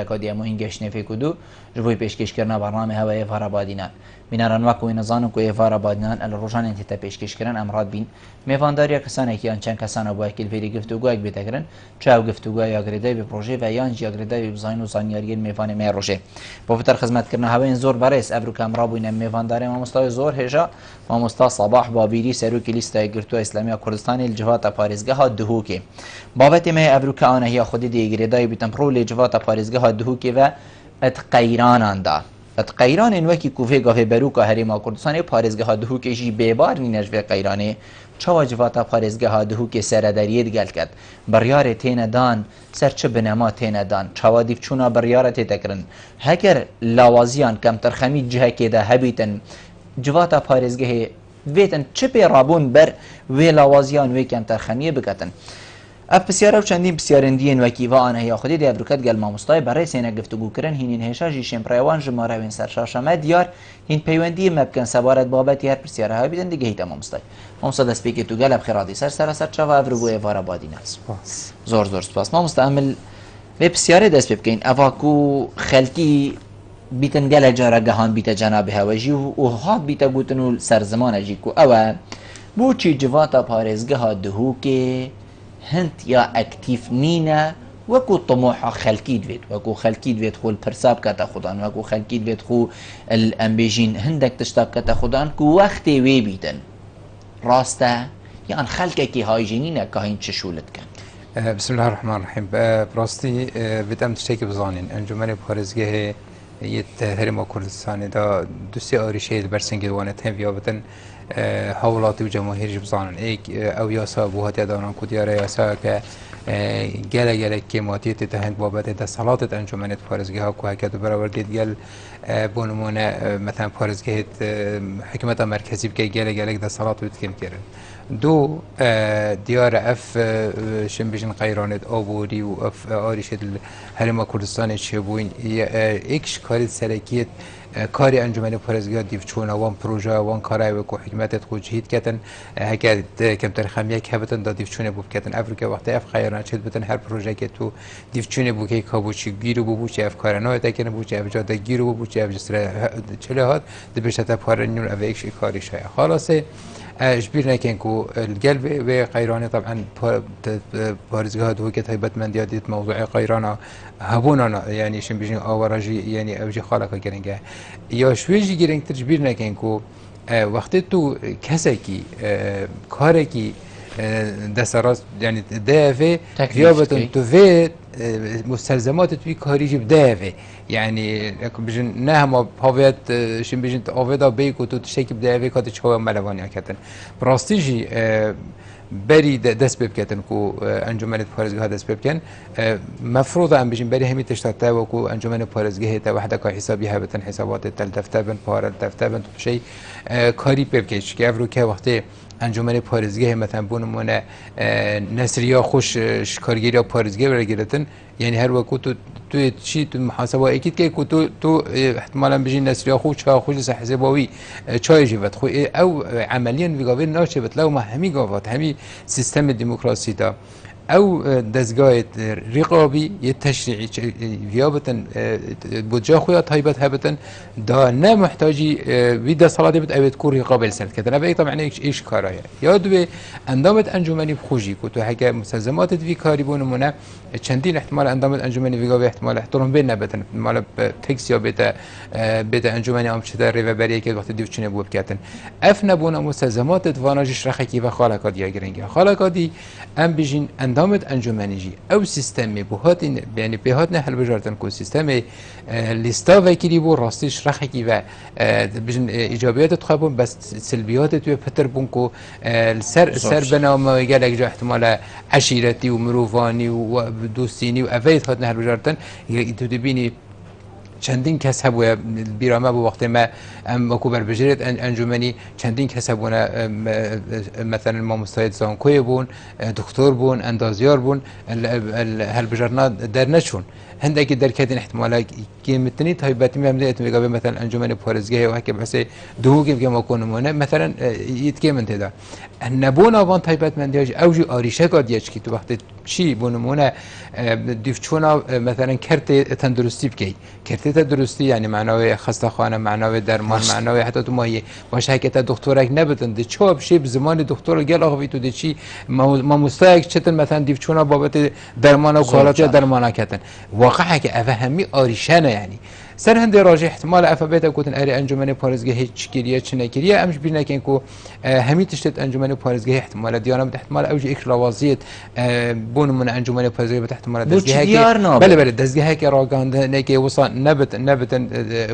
کادی امو هنگش نفیکودو جوی پیشکش کردن برنامه هوای فارابادینان بینارن وقتی نزانم که فارابادینان الروجان انتیت پیشکش کردن امراد بین میوانداری کسانی که آنچن کسان با اکیل فری گفتگو اک بیتگرن چاو گفتگو یا گریدای به پروژه و یا انجی گریدای به بزاین و زانیاری میوان میروشه با فتر خدمت کردن هوای زور برایس ابرو کامرا بودن میوانداری ما مستوى زور هجا ما مستوى صباح بابیری سروکی لیست گرتو اسلامی کردستان الجوات پاریزگاه دهوکی بابت ما ابرو کانه هي خودی دیگریدای بیتم پرو الجوات پاریزگاه دهوکی و اتقیران اندا اتقیران این وکی کوفه گاهی بروکا هریما کردستان پاریزگاه دهوکی جی بیبار نینج و قیرانه چواجواتا پاریزگاه دهوکی سردریت گل کرد بریار تین دان سرچ بنما تین دان چوادیف چونا بریار تکرن هگر لوازیان کم ترخمی جه که ده هبیتن جواتا پاریزگاه ویتن چه پیرابون بر وی لوازیان وی کم ترخمیه بکتن اف بسیاره و چندین بسیارندین وکی و آنها یا خودی دی ابروکت گل ماموستای برای سینه گفتگو کردن هینین هشا جیشن پریوان جماره وین سرشاشمه دیار هین پیوندی مبکن سبارت بابتی هر بسیاره های بیدن دیگه هیتا ماموستای ماموستا دست پیکی تو گل بخیرادی سر چا و افرگوی وارابادی ناس زور سپاس ماموستا عمل به بسیاره دست بکن اواکو خلکی بیتن گل جارا گهان بیت جناب هواجی و هات بیت گوتنو سرزمان جی کو او بوچی جواتا پارزگاه دهو که هند یا اکتیف نینه وکو طموح خلکی دوید وکو خلکی دوید خو الپرساب کتا خودان وکو خلکی دوید خو الانبیجین هندک تشتاب کتا خودان کو وقتی وی بیدن راسته یا ان خلقه کی هایجینینه که هین چشولت کن بسم الله الرحمن الرحیم براستی بدم تشتکی بزانین انجمن پارزگاه یه هرما کردستان دا دوستی آریشه برسنگ دوانت هم بیابتن حولات و جماهیر بزانن ایک او یاسا بوهات دانان کدیاره یاسا که گله که ماتیت تهند بابت دستالات انجمنت پارزگاه ها که هکت برابر دید گل بونمونه مثلا پارزگاه حکمت مرکزی که گله دستالات بتکن کردن دو دیار اف شنبیشن قیرانت آبوری و اف آریشت هرما کردستان چه بوین ایکش کاری سرکیت کاری انجمن پارزگاه دیو چون وان پروژه وان کارای و کو حکمت خود جهید کردن اگر کم تاریخ یک هبتن دا دیو چونه بوب کردن افریقا وقتی اف خیران شد بتن هر پروژه که تو دیو چونه بو که کابوچی گیرو بو چه اف کارنای تا کنه بو چه اف جاده گیرو بو چه اف جسر چله هات دبشت تا پارنیون اف ایکش کاری شای خلاصه اجبر نکن کو القلب و قیران طبعا پارزگاه دو که تایبت من دیادیت موضوع قیرانا هبونا يعني شن بيجي آوراجي يعني أوجي خالق كرنجة يا شويجي كرنج تجبر نكين كو وقت تو كسكي كاركي دستراس يعني دافع فيابتن تو في مستلزمات توی کاری جب دافع يعني بيجن نهم هاویت شن بيجن آویدا بیک و تو تشکی بدافع کات چهوا ملوانی اکتن براستیجی بری دست بکن کو انجمن پارزگاه دست بکن مفروض ام بيجن بری همی تشتاته و کو انجمن پارزگاه تا وحده که حسابی ها بتن حسابات تل دفترن پار دفترن تو شی کاری بکش که افرو که وقتی انجمن پارزگاه مثلا بونمونه نسریا خوش کارگیری پارزگاه برگردن یعنی هر وقت تو چی تو محاسبه اکید که تو احتمالاً بيجي نسریا خوش خوش حسابی چای جوت خو او عملیاً ویگاوی ناشه بت لو ما همی گاوات همی سیستم دموکراسی دا او دستگاه رقابی یه تشریعی ویابتن بودجا خویا تایبت هبتن دا نه محتاجی ویدا صلاتی بت اوید کور رقابل سنت کردن اوی طبعا ایش کارایه یاد به اندامت انجمنی خوشی کو تو هک مستلزمات وی کاری بونمونه چندین احتمال اندامت انجمنی ویگاوی احتمال احترام بین نبتن مال تکس یا بیت انجمنی ام چه در بریه که وقت دیوچنه بوب کردن اف نبونه مستلزمات واناجش رخکی و خالقات یا گرنگه خالقاتی ام بیجین اندامت انجمنیجی او سیستمی بهات یعنی بهات نه حل بجارتن کو سیستم لیستا وکیلی بو راستش رخکی و بیجن ایجابیات تخابون بس سلبیات تو پتر بونکو سر بنام گلک جا احتمال عشیرتی و مروفانی و دوستینی و اوید هات نه حل بجارتن تو دبینی چندین کس هبووە بیرامە بۆ وەختێ me ئەم وەکو بەربژێت ئەنجومنی چەندین کەس هەبوونە مثلا مامۆستای زانکۆیە بوون دکتۆر بوون ئەندازیار بوون هەلبژارنا دەرنەچوون هەندێکی دەرکەتین احتمالا گێمتنی تایبەتی مەمدەێت وێگەبێ مثلا ئەنجومەنی پارێزگای وەکە بەسێ دووگەم گەمە کۆنمونە مثلا یتکێ من تێدا نەبوون ئاوان تایبەتمەندیاژ ئەوژی ئاریشەکە دیەچکی تو وەختێ چی بۆ نمونە دیفچۆنا مثلا کەرتێ تەندروستی بکەیت کەرتێتە درستی یعنی معناوی خستەخانە معناوی دەرمان معناوی حتا تو مایە باش هەکێتە دکتۆرێک نەبتن دە چۆ بشێ بزمانی دکتۆر گەل ئاغوی تو دەچی مامۆستایەک چتن مثلا دیفچۆنا بابەتی دەرمانە و کۆڵەتە دەرمانەکەتن واقعەکە ئەvە هەمی ئاریشانە یعنی سەر هەندێک ڕۆژێ احتمال ئەفە بێتە گوتن ئەرێ ئەنجومەنی پارێزگای هیچ کریە چ نەکریە ئەمش بیر نەکەین و هەمی تشتێت ئەنجومەنی پارێزگای احتمالە دیانە بە احتمال ئەوژی ئیکراوازیت بۆ نمونە ئەنجومەنی پارێزگای بە احتمالە دەستگاهەیەکی بەلێ دەستگاهەیەکی ڕاگەاندنێکی وسان نەبتن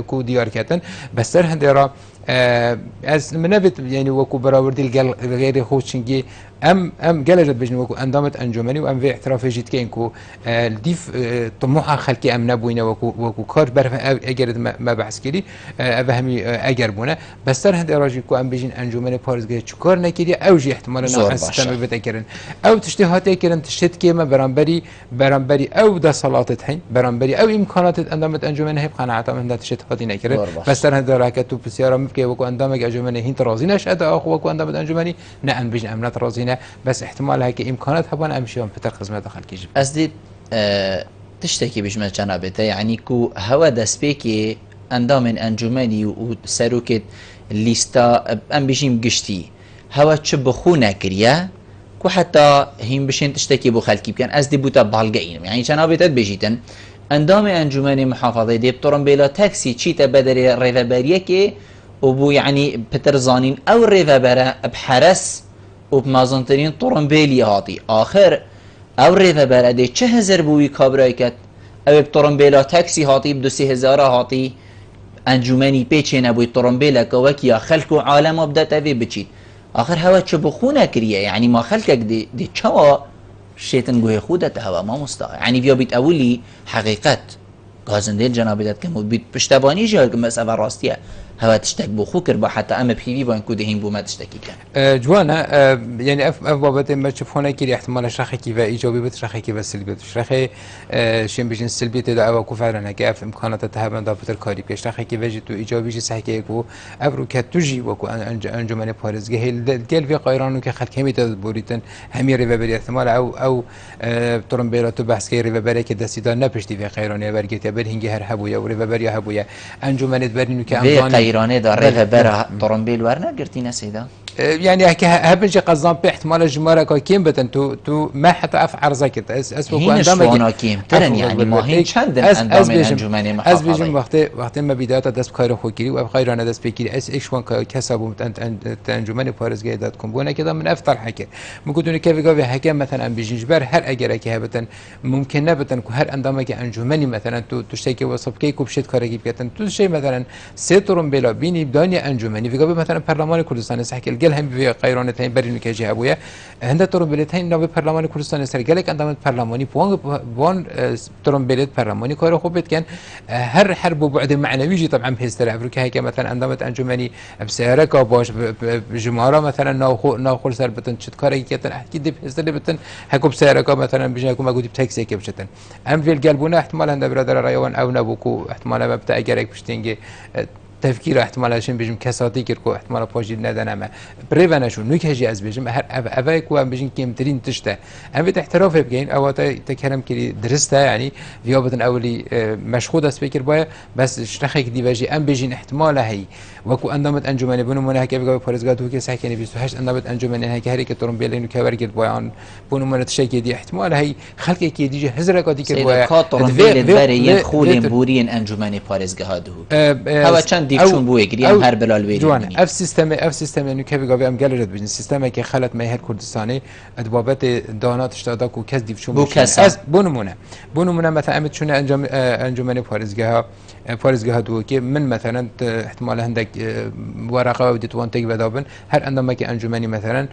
کو دیارکەتن بەسەر هەندێرا ئەس نەبێت یعنی وەکو بەراوردی غێری خۆچنگی ئەم گەلەژت بژن وەکو ئەندامت ئەنجومەنی و ئەم vê احترافێژیت کەین و دیف طموحا خەلکی ئەم نەبووینە وەکو کار بەرە ئەگەرت مە بەحسکردی ئەvە هەمی ئەگەر بوونە بەسەر هەندێک ڕۆژی کو ئەم بژین ئەنجومەنی پارێزگای چکار نەکردی ئەوژی احتمالە ناحەسیستەمە بێتەکردن ئەو تشتی هاتێکردن تشت کێمە بەرامبەری ئەو دەسەڵاتت هەین بەرامبەری ئەو ئیمکاناتت ئەندامت ئەنجومەنی هەیە قەناعەتە هەندا تشت هاتی نەکرد بەسەر هەندێک ڕاکەت و پرسیارە بکەی وەکو ئەندامێک ئەنجومەنی هین ڕازی نەشەدە ئاخ وەکو ئەندامت ئەنجومەنی نە ئەم بژین ئەم نەڕازینە بس احتمال هەیە ئیمکانات هەبوون ئەمشیان پتر خزمەتە خەڵکیش ئەس دیت تشتێکی بژمە جەنابێتە یعنی کو هەوە دەستپێکی ئەندامێن ئەنجومەنی و سەرۆکێت لیستا ئەم بژیم گشتی هەوە چ بخوو نەکریە کو حتا هین بشین تشتێکی بۆ خەلکی بکەن ئەس دی بوتە باڵگەئینم یعنی جەنابێتت بژیتن ئەندامی ئەنجومەنی محافەڵەی دێ تۆڕمبێلە تاکسی چیتە بەدەرێ ڕێڤەبەریەکێ و بوو یعنی پتر زانین ئەو ڕێڤەبەرە بحەرەس و بمازنترین طڕمبێلی هاتی آخر ئەو ڕێڤەبەرە دێ 4000 بووی کابرایکەت ئەوێ تۆڕمبێلا تاکسی هاتی ب 2000 هاتی ئەنجومەنی پێچێنە بووی تۆڕمبێلەکە وەکیە خەلک و عالەمە بدەتەوێ بچیت آخر هەوە چ بخوو نەکریە یعنی ما خەلکێک دێ چەوە شێتن گوێ خو دەتەوە مامۆستا ینی بیا بیت ئەولی حەقیقەت گازندێت جەنابێت کەم و بیت پشتەبانی ژێگە مەسەڤە ڕاستیە هەوە تشتێک بۆ خو کرد بە حتا ئەمە پیوی بۆن کو دەهین بوومە تشتێکی کە جوانە یعنی ئەف بابەتێ مەچ فۆنێکی احتمالە شەخێکی بە ئیجابی بێت شەخێکی بە سلبی بێت شەخێ شێن بژین سلبی تێدا ئەوە کوفارەنەکە ئەف ئیمکاناتە هەبەندا پتر کاری پێش شەخێکی بەژی تو ئیجابیژی سەحکەیەک و ئەبروکە توژی وەکو ئەنجومەنی پارێزگای گەل بێ قایران و کە خەلکەمی دەبوریتن هەمی ڕێڤەبەری احتمال ئەو تۆڕمبێلە تو بەحسکەی ڕێڤەبەرێکی دەستیدا نەپشتی بێ قایرانێ وەرگێتە بەر هینگی هەر هەبووە و ڕێڤەبەری هەبووە ئەنجومەنێت بەرین و کە قایرانێدا ڕێڤەبەرە تۆڕمبێل وەرنەگرتینە سەیدا يعني هبنجي قصدان بي احتمال جمارك كيم بتن تو ما حتى اف عرضك اس وكو اندام كيم ترن يعني ما هي چند اندام انجمنی محافظه از بيجم وقت ما بدايه دست کار خوكري و خيرانه دست بكري اس ايشوان كسبوا انجمنی پارێزگای دادكم بونا كده من افضل حكي ممكن كيف قال حكي مثلا بيجي جبر هر اگر كي هبتن ممكن نبتن هر اندامك انجمنی مثلا تو تشتكي وصف كي كوبشت كاري بيتن تو شيء مثلا سيترم بلا بيني بداني انجمنی في قبل مثلا برلمان كردستان سحكي گل هم به قیرانت هین برین که جه ابویا هنده ترومبیلت هین نو پارلمان کردستان سر گلک اندام پارلمانی بوان ترومبیلت پارلمانی کار خوب بید کن هر حرب بعد معنوی جی طبعا بهستر افریقا هی که مثلا اندامت انجمنی بسیاره کا باش جمهورا مثلا ناخور سر بتن چت کاری که تن اكيد بهستر بتن هکو بسیاره کا مثلا بجن کو مگودی تاکسی که بچتن ام فيل قلبونه احتمال هنده برادر رایوان او نبوکو احتمال مبدا اگرک پشتینگی تفكير احتمال شن بيجم كساتي كركو احتمال باجي ندنما بريفانشو نوك هجي از بيجم هر افايك وام بيجن كيمترين تشتا ام بيت احتراف بجين او تكلم كلي درسته يعني فيابتن اولي مشخوض اس فكر بايا بس شرخك دي باجي ام بيجن احتمال هي وكو اندامت انجمن بنو من هكا بيجا بارزغات وكي ساكن 28 اندامت انجمن هكا هريك تورم بيلين كورجل بايان بنو من تشكي دي احتمال هي خلق كي دي هزرك دي كر بايا كاتورم بيلين بري خولين بورين انجمن بارزغادو هوا چند دیفشون بوی گریم هر بلال ویری جوانه اف سیستم نو که بگاوی ام گلرد بجن سیستمی که خلط مهر کردستانی ادبابت دانات اشتادا کو کس دیفشون بو از بونمونه مثلا امت شونه انجمن پارێزگەها دووەکێ من مثلا احتمال هەندێک وەرەقە و دەتوان تێک بەدابن هەر ئەندامێکی ئەنجومەنی مثلا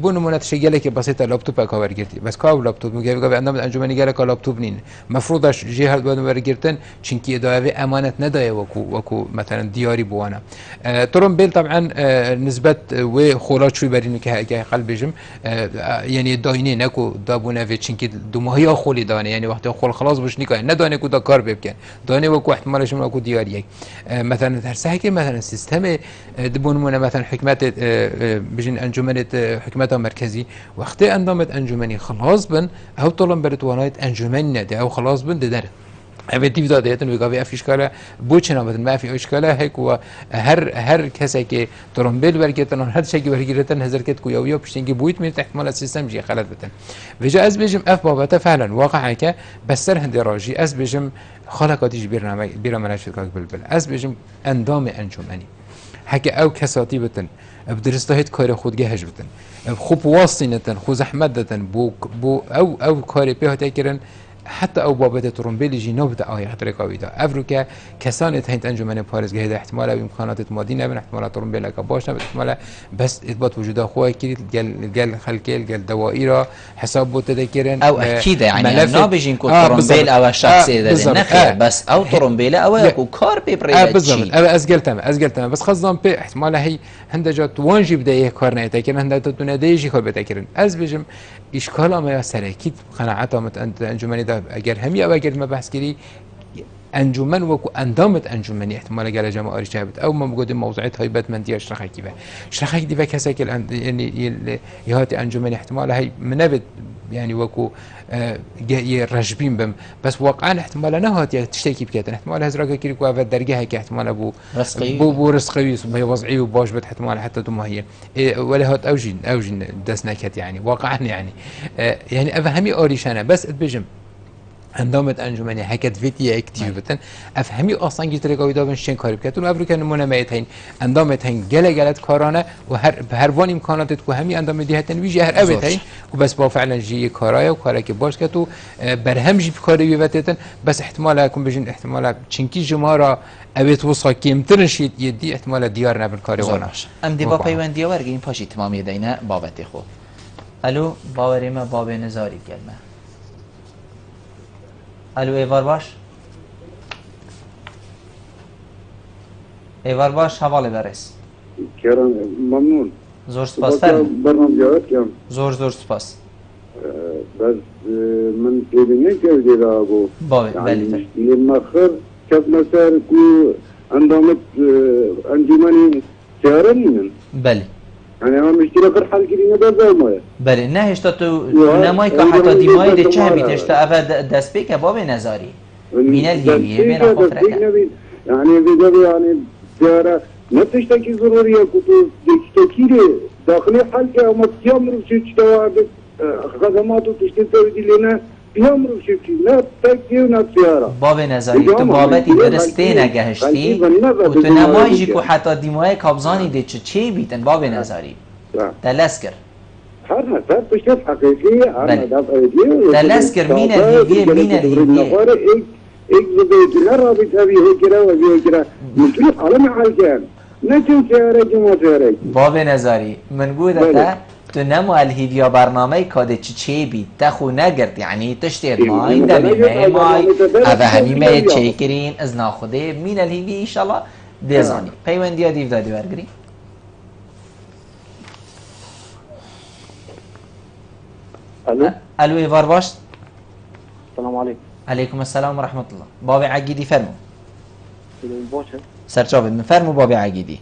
بۆ نمونە شەگەلێکی بەسیتە لاپتۆپێکا وەرگرتی بەس کاو لاپتۆپ گەوێ ئەندام ئەنجومەنی گەلێکا لاپتۆپ نین مەفروضە ژێ هەردوان وەرگرتن چونکی ئێداوێ ئەمانەت نەدایە وەکو مثلا دیاری بوانە تۆڕمبیل طبعا نسبەت وێ خۆڵا چووی بەرین کە قەلبێژم یعنی داینێ نەکو دابوونەوێ چونکی دوماهیا خۆلی دانێ یعنی وەختی خۆڵ خلاص بش نیکە نەدانێ کو دا کار بێ بکەن دانێ وەکو احتمالش اكو دياريك مثلا هرساكي مثلا سيستم دبونمونه مثلا حكمات بجن انجمنت حكمتها مركزي وقت انظمت انجمني خلاص بن او طلب برتوانات انجمن ده او خلاص بن در ابتدی دادهتن وگاوی افیشکاله بوچنا بدن ما فی اشکاله هیک و هر کسی که ترمبیل ورگیرتن هر شکی ورگیرتن هزار کت کویاویا پشتینگی بویت می احتمال سیستم جی خلل بتن وجا از بجم اف بابته فعلا واقعا که بسر هندی راجی از بجم خلقاتیش برنامه شد که بلبل از بجم اندام انجمنی حکی او کساتی بتن بدرستهایت کار خودگهش بتن خوب واسطینتن خو زحمت دتن بو او کاری به هات کردن حتى او بابت ترمبيل جي نوبت آية خطرك ويدا افريكا كسانة هنت انجمن باريس هذا احتمال بامكانات مادية نبن احتمال ترمبيل كباش نبن احتمال بس اثبات وجود اخوه كريت قال خلكيل قال دوائر حساب بوت تذكرن او اكيد يعني نابجين كو ترمبيل او شخصي ده نخير بس او ترمبيل او يكو كار بيبريد بالضبط ازقلتم بس خزان بي احتمال هي هندجات وانجي بدايه كار نيتكرن هندجات تناديجي كار بتكرن از بجم اشكال ما سركيت قناعتهم انجمن ده اگر همی او اگر ما بحث کردی انجمن وکو اندامت انجمنی احتمال اگر جمع آریش هبت او ما موجود موضوعات های بدمندی اشرخه کی به اشرخه دی و کسی که یعنی یهات انجمنی احتمال هی منبت يعني وكو رجبين بم بس واقعا احتمال نهات تشتكي بكاتن احتمال هزراك كيركو افا درجه هيك احتمال ابو رزقي بو وضعي وباش بد احتمال حتى دم هي ولا هات اوجين دسنكت يعني واقعا يعني افا همي اوريشانا بس بجم اندامت انجمنی حکت ویدیو اکتیو بتن افهمی اصلا گیتره قویدا بن شین کاری بکتون افریقا نمونه میتین اندامت هن گلت کارانه و هر وان امکاناتت کو همی اندام دیهتن ویژه هر اوتین و بس با فعلا جی کارای و کاری که باش کتو برهم جی کاری ویتتن بس احتمال اكون بجن احتمال چنکی جمارا اوت وصا کمترشید یدی احتمال دیار نبن کاری وانا ام دی با پیوندی ورگین پاشی تمامی دینه بابت خو الو باوری ما باب نزاری کلمه الو ایوار باش ایوار باش حواله برس کرم ممنون زور سپاس فرم برنامه کم زور سپاس بس من پیدنه کردی را گو بله مخر کب نصر کو اندامت انجمنی چهارنین بله يعني هم اشتراك الحل كده ده ما بله نه هشتا تو نمای که حتی دیمای ده چه بیت هشتا اول دست بی که باب نظاری من الهیویه بین خفرکه يعني بيجابي يعني زيارة ما تشتكي ضرورية كتو تشتكي داخلي حل كه ما تيامر بشي تشتوا خدمات وتشتكي لنا يامر بشي لا تكيو نفسيارة باب نظاری تو بابتی درسته نگهشتی و تو نمایشی که حتی دیمای کابزانی ده چه بیتن باب نظاری دلسکر هر بشكل حقيقي انا دلسكر مين الهيفيه اكذب رابط هذه هيكرا وهي هيكرا ممكن على محل كان نتم سيارك وما سيارك باب نظاری من گوده تو نمو الهیویا برنامه کاده چی بید تخو نگرد یعنی تشتید مای دمیمه مای اوه همیمه چه کرین از ناخده مین الهیوی ایشالله دیزانی پیوندی ها دیو دادی برگری الو ایوار باش السلام عليكم. عليكم السلام ورحمة الله. بابي عقيدي فرمو. باشا. سرچاوید من فرمو بابي عقيدي.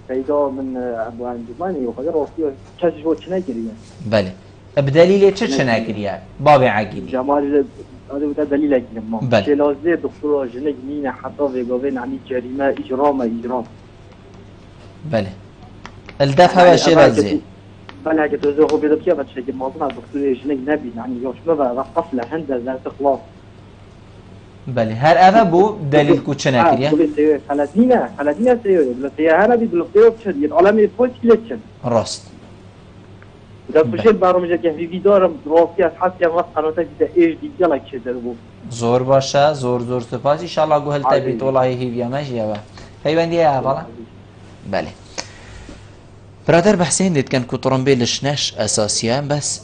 پیدا من ابو انجمنی و خدا راستی چش و چنه کریه. بله. بدلیل چه نکریه؟ بابي عقيدي. جمال هذا بده دلیل اگه ما. بله. جلازه دکتر جنگ مين حتی وگاوین علی جریمه اجرام. بله. الدفع وش رزه. بله اگه تو زهو بیاد کیا بچه که موضوع دکتر جنگ نبی یعنی یاشمه و قفله هند در خلاص. بله هر اوه بو دلیل کو چه نکریه بله خلدینه سیوه بله سیاره بی بله سیوه بچه دیگه عالم فوت کلیچن راست در سوشل برامجه که ویدارم راستی از حسی هم وقت قناته دیده ایش دیگه لکه در بود زور باشه زور سپاس ایشالله گوهل تبیت والله هیویا مجیه و پیوندیه اولا بله برادر بحسين ديت كان كو طرمبيلش ناش اساسيه بس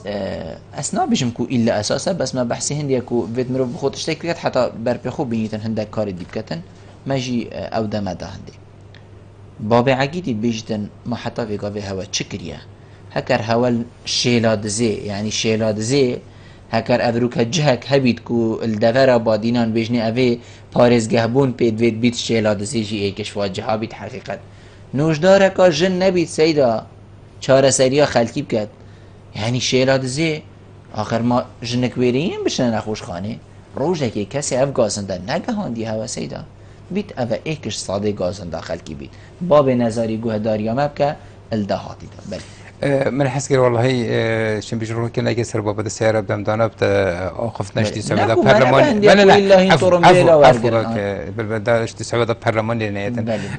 اسنا بيجم كو الا اساسا بس ما بحسين دي كو فيت مرو بخوت اشتكيت حتى بربي خو بينيتن هندك كاري ديبكتن ماجي او دما هندي بابي عقيدي بيجتن ما حتى في قاوي هوا تشكريا هكر هوا شيلاد زي يعني شيلاد زي هكر افروك جهك هبيت كو الدفره بادينان بيجني افي باريس جهبون بيت فيت بيت شيلاد زي جي ايكش واجها بيت حقيقه نوشداره که جن نبید سیدا چاره سریا خلکی بکد یعنی شیلاد زی آخر ما جنک ویریم بشن نخوش خانه روزه که کسی اف گازنده نگهاندی هوا سیدا بیت اوه ایکش ساده گازنده خلکی بید باب نظری گوه داریا مبکه الدهاتی دا بله من حس كده والله شن بيجرون كنا يكسر بابا السيارة بدم دانا أوقف نشتي سعودة برلمان لا عفوا بالبدا نشتي سعودة برلمان لنهاية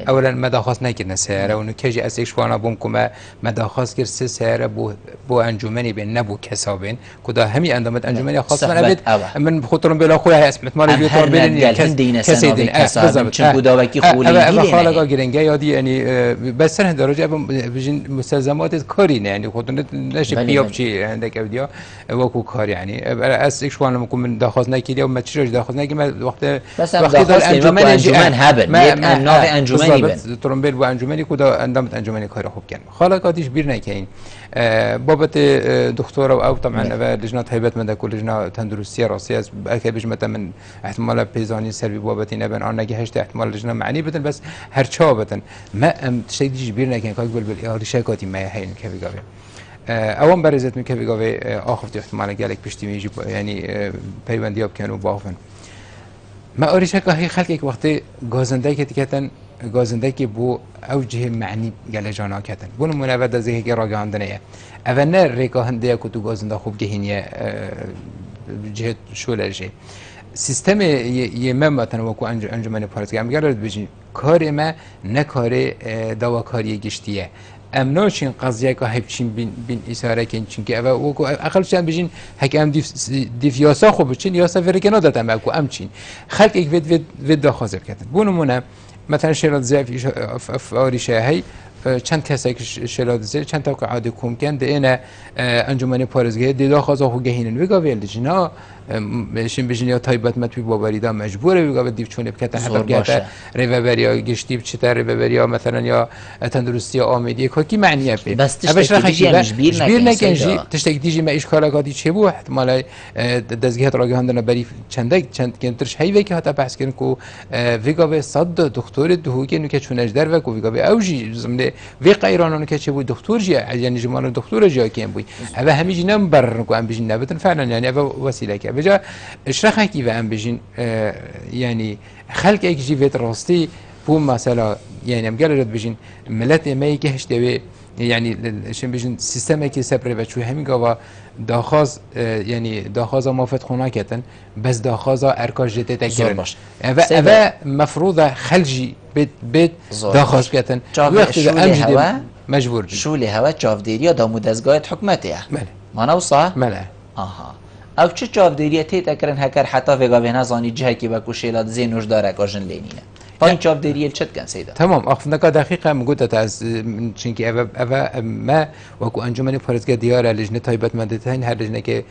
أولا ما دخلت نكنا سيارة وإنه كجي أسيش وانا بومكم ما دخلت كرس سيارة بو أنجمني بين نبو كسابين كده همي عندما أنجمني خاص من أبد من بخطرهم بلا أخويا اسمت مالي بيطرم بين كسيدين كسابين شنو داوكي خولي أبا خالق جرينجا يادي يعني بس أنا درجة بيجين مستلزمات يعني خودت نش بیاب چی عندك اودیا وکو کار يعني از اكشوان لما من داخل نكيدي وما تشرج داخل نكي ما وقت داخل انجمن هبل يبقى نوع انجمني بن ترمبيل وانجمني كدا اندمت انجمني کار خوب كان خالقاتيش بير نكاين بابت دكتوره او طبعا لجنه هيبت من كل لجنه تندرسيه راسيه اكيد بجمه من احتمال بيزاني سلبي بابت نبن انا نجهشت احتمال لجنه معني بدن بس هرچابتن ما تشيديش بير نكاين قبل بالاري شكاتي ما هين كيف قبل اوان برزت من كيف قبل اخفت احتمال قالك بشتي يجي يعني بيوندي اب كانوا بافن ما اري شك هي خلقك وقت غازنده كتكتن غازنده که بو اوجه معنی گله جانا کتن بون منابد از که راگه هندنه اولنا ریکا هنده که تو غازنده خوب گهینیه جهت شولرجه سیستم یه مثلا وکو انجمن پارتگاه میگه رد بجین کار ما نه کار دواکاری گشتیه امناشین قضیه که هیچین بین اشاره کن چون که وکو اقل چند بجین هکم دیفیاسا خوب چین یاسا فرکنا دادم وکو امچین خلق یک ود داخل کردن بونمونه مثلا شرط زیف آری شهی چند کسی که شرط زیر چند تا قاعده کم کند اینا انجمن پارزگاه دیدا خواهد خو گهینن ویگا ویل جنا شیم بجنیا تایبت متوی باوریدا مجبوره ویگا و دیو چونه بکته حتی بگته ریوبریا گشتی بچه ریوبریا مثلا یا تندرستی آمیدی که کی معنیه بی بس تشتکیجی مجبیر نکنجی تشتکیجی ما ایش کاراگاتی چه بو احتمالاً دزگیت راگه هندنا بری چند کنترش هیوی که حتی بحث کن کو ویگا به صد دکتر دهوگی نو که چونش در و کو ویگا به اوجی زمینه وی قیرانانو که چه بو دکتر جی یعنی جمان دکتر جی کیم بوی اوه همیشه نم برن کو ام بجین نبتن فعلا یعنی اوه وسیله که بجا اشرخه کی و ام بجین یعنی خلق یک جیوت راستی بو مثلا يعني مقالة بيجين ملات ما يكهش دوي يعني شن بيجين سيستم كي سبري بتشوي همي قوا داخاز يعني داخاز ما فتخونا كتن بس داخاز اركاج جت تكرن اوا مفروضه خلجي بيت داخاز كتن وقت امجد مجبور شو اللي هوا چافديريا دا مدزگاه حكومته ما نوصا ملا آها او چه چافديريا تكرن هكر حتى وگا بنا زاني جه کی بکو شیلاد زینوش داره کاجن لینینه این چافداری چت کن سیدا تمام آخر نکات دقیقا مگوده از چنکی اوا ما وکو انجمن پارزگاه دیار لجنه تایبت مندتین هر لجنه که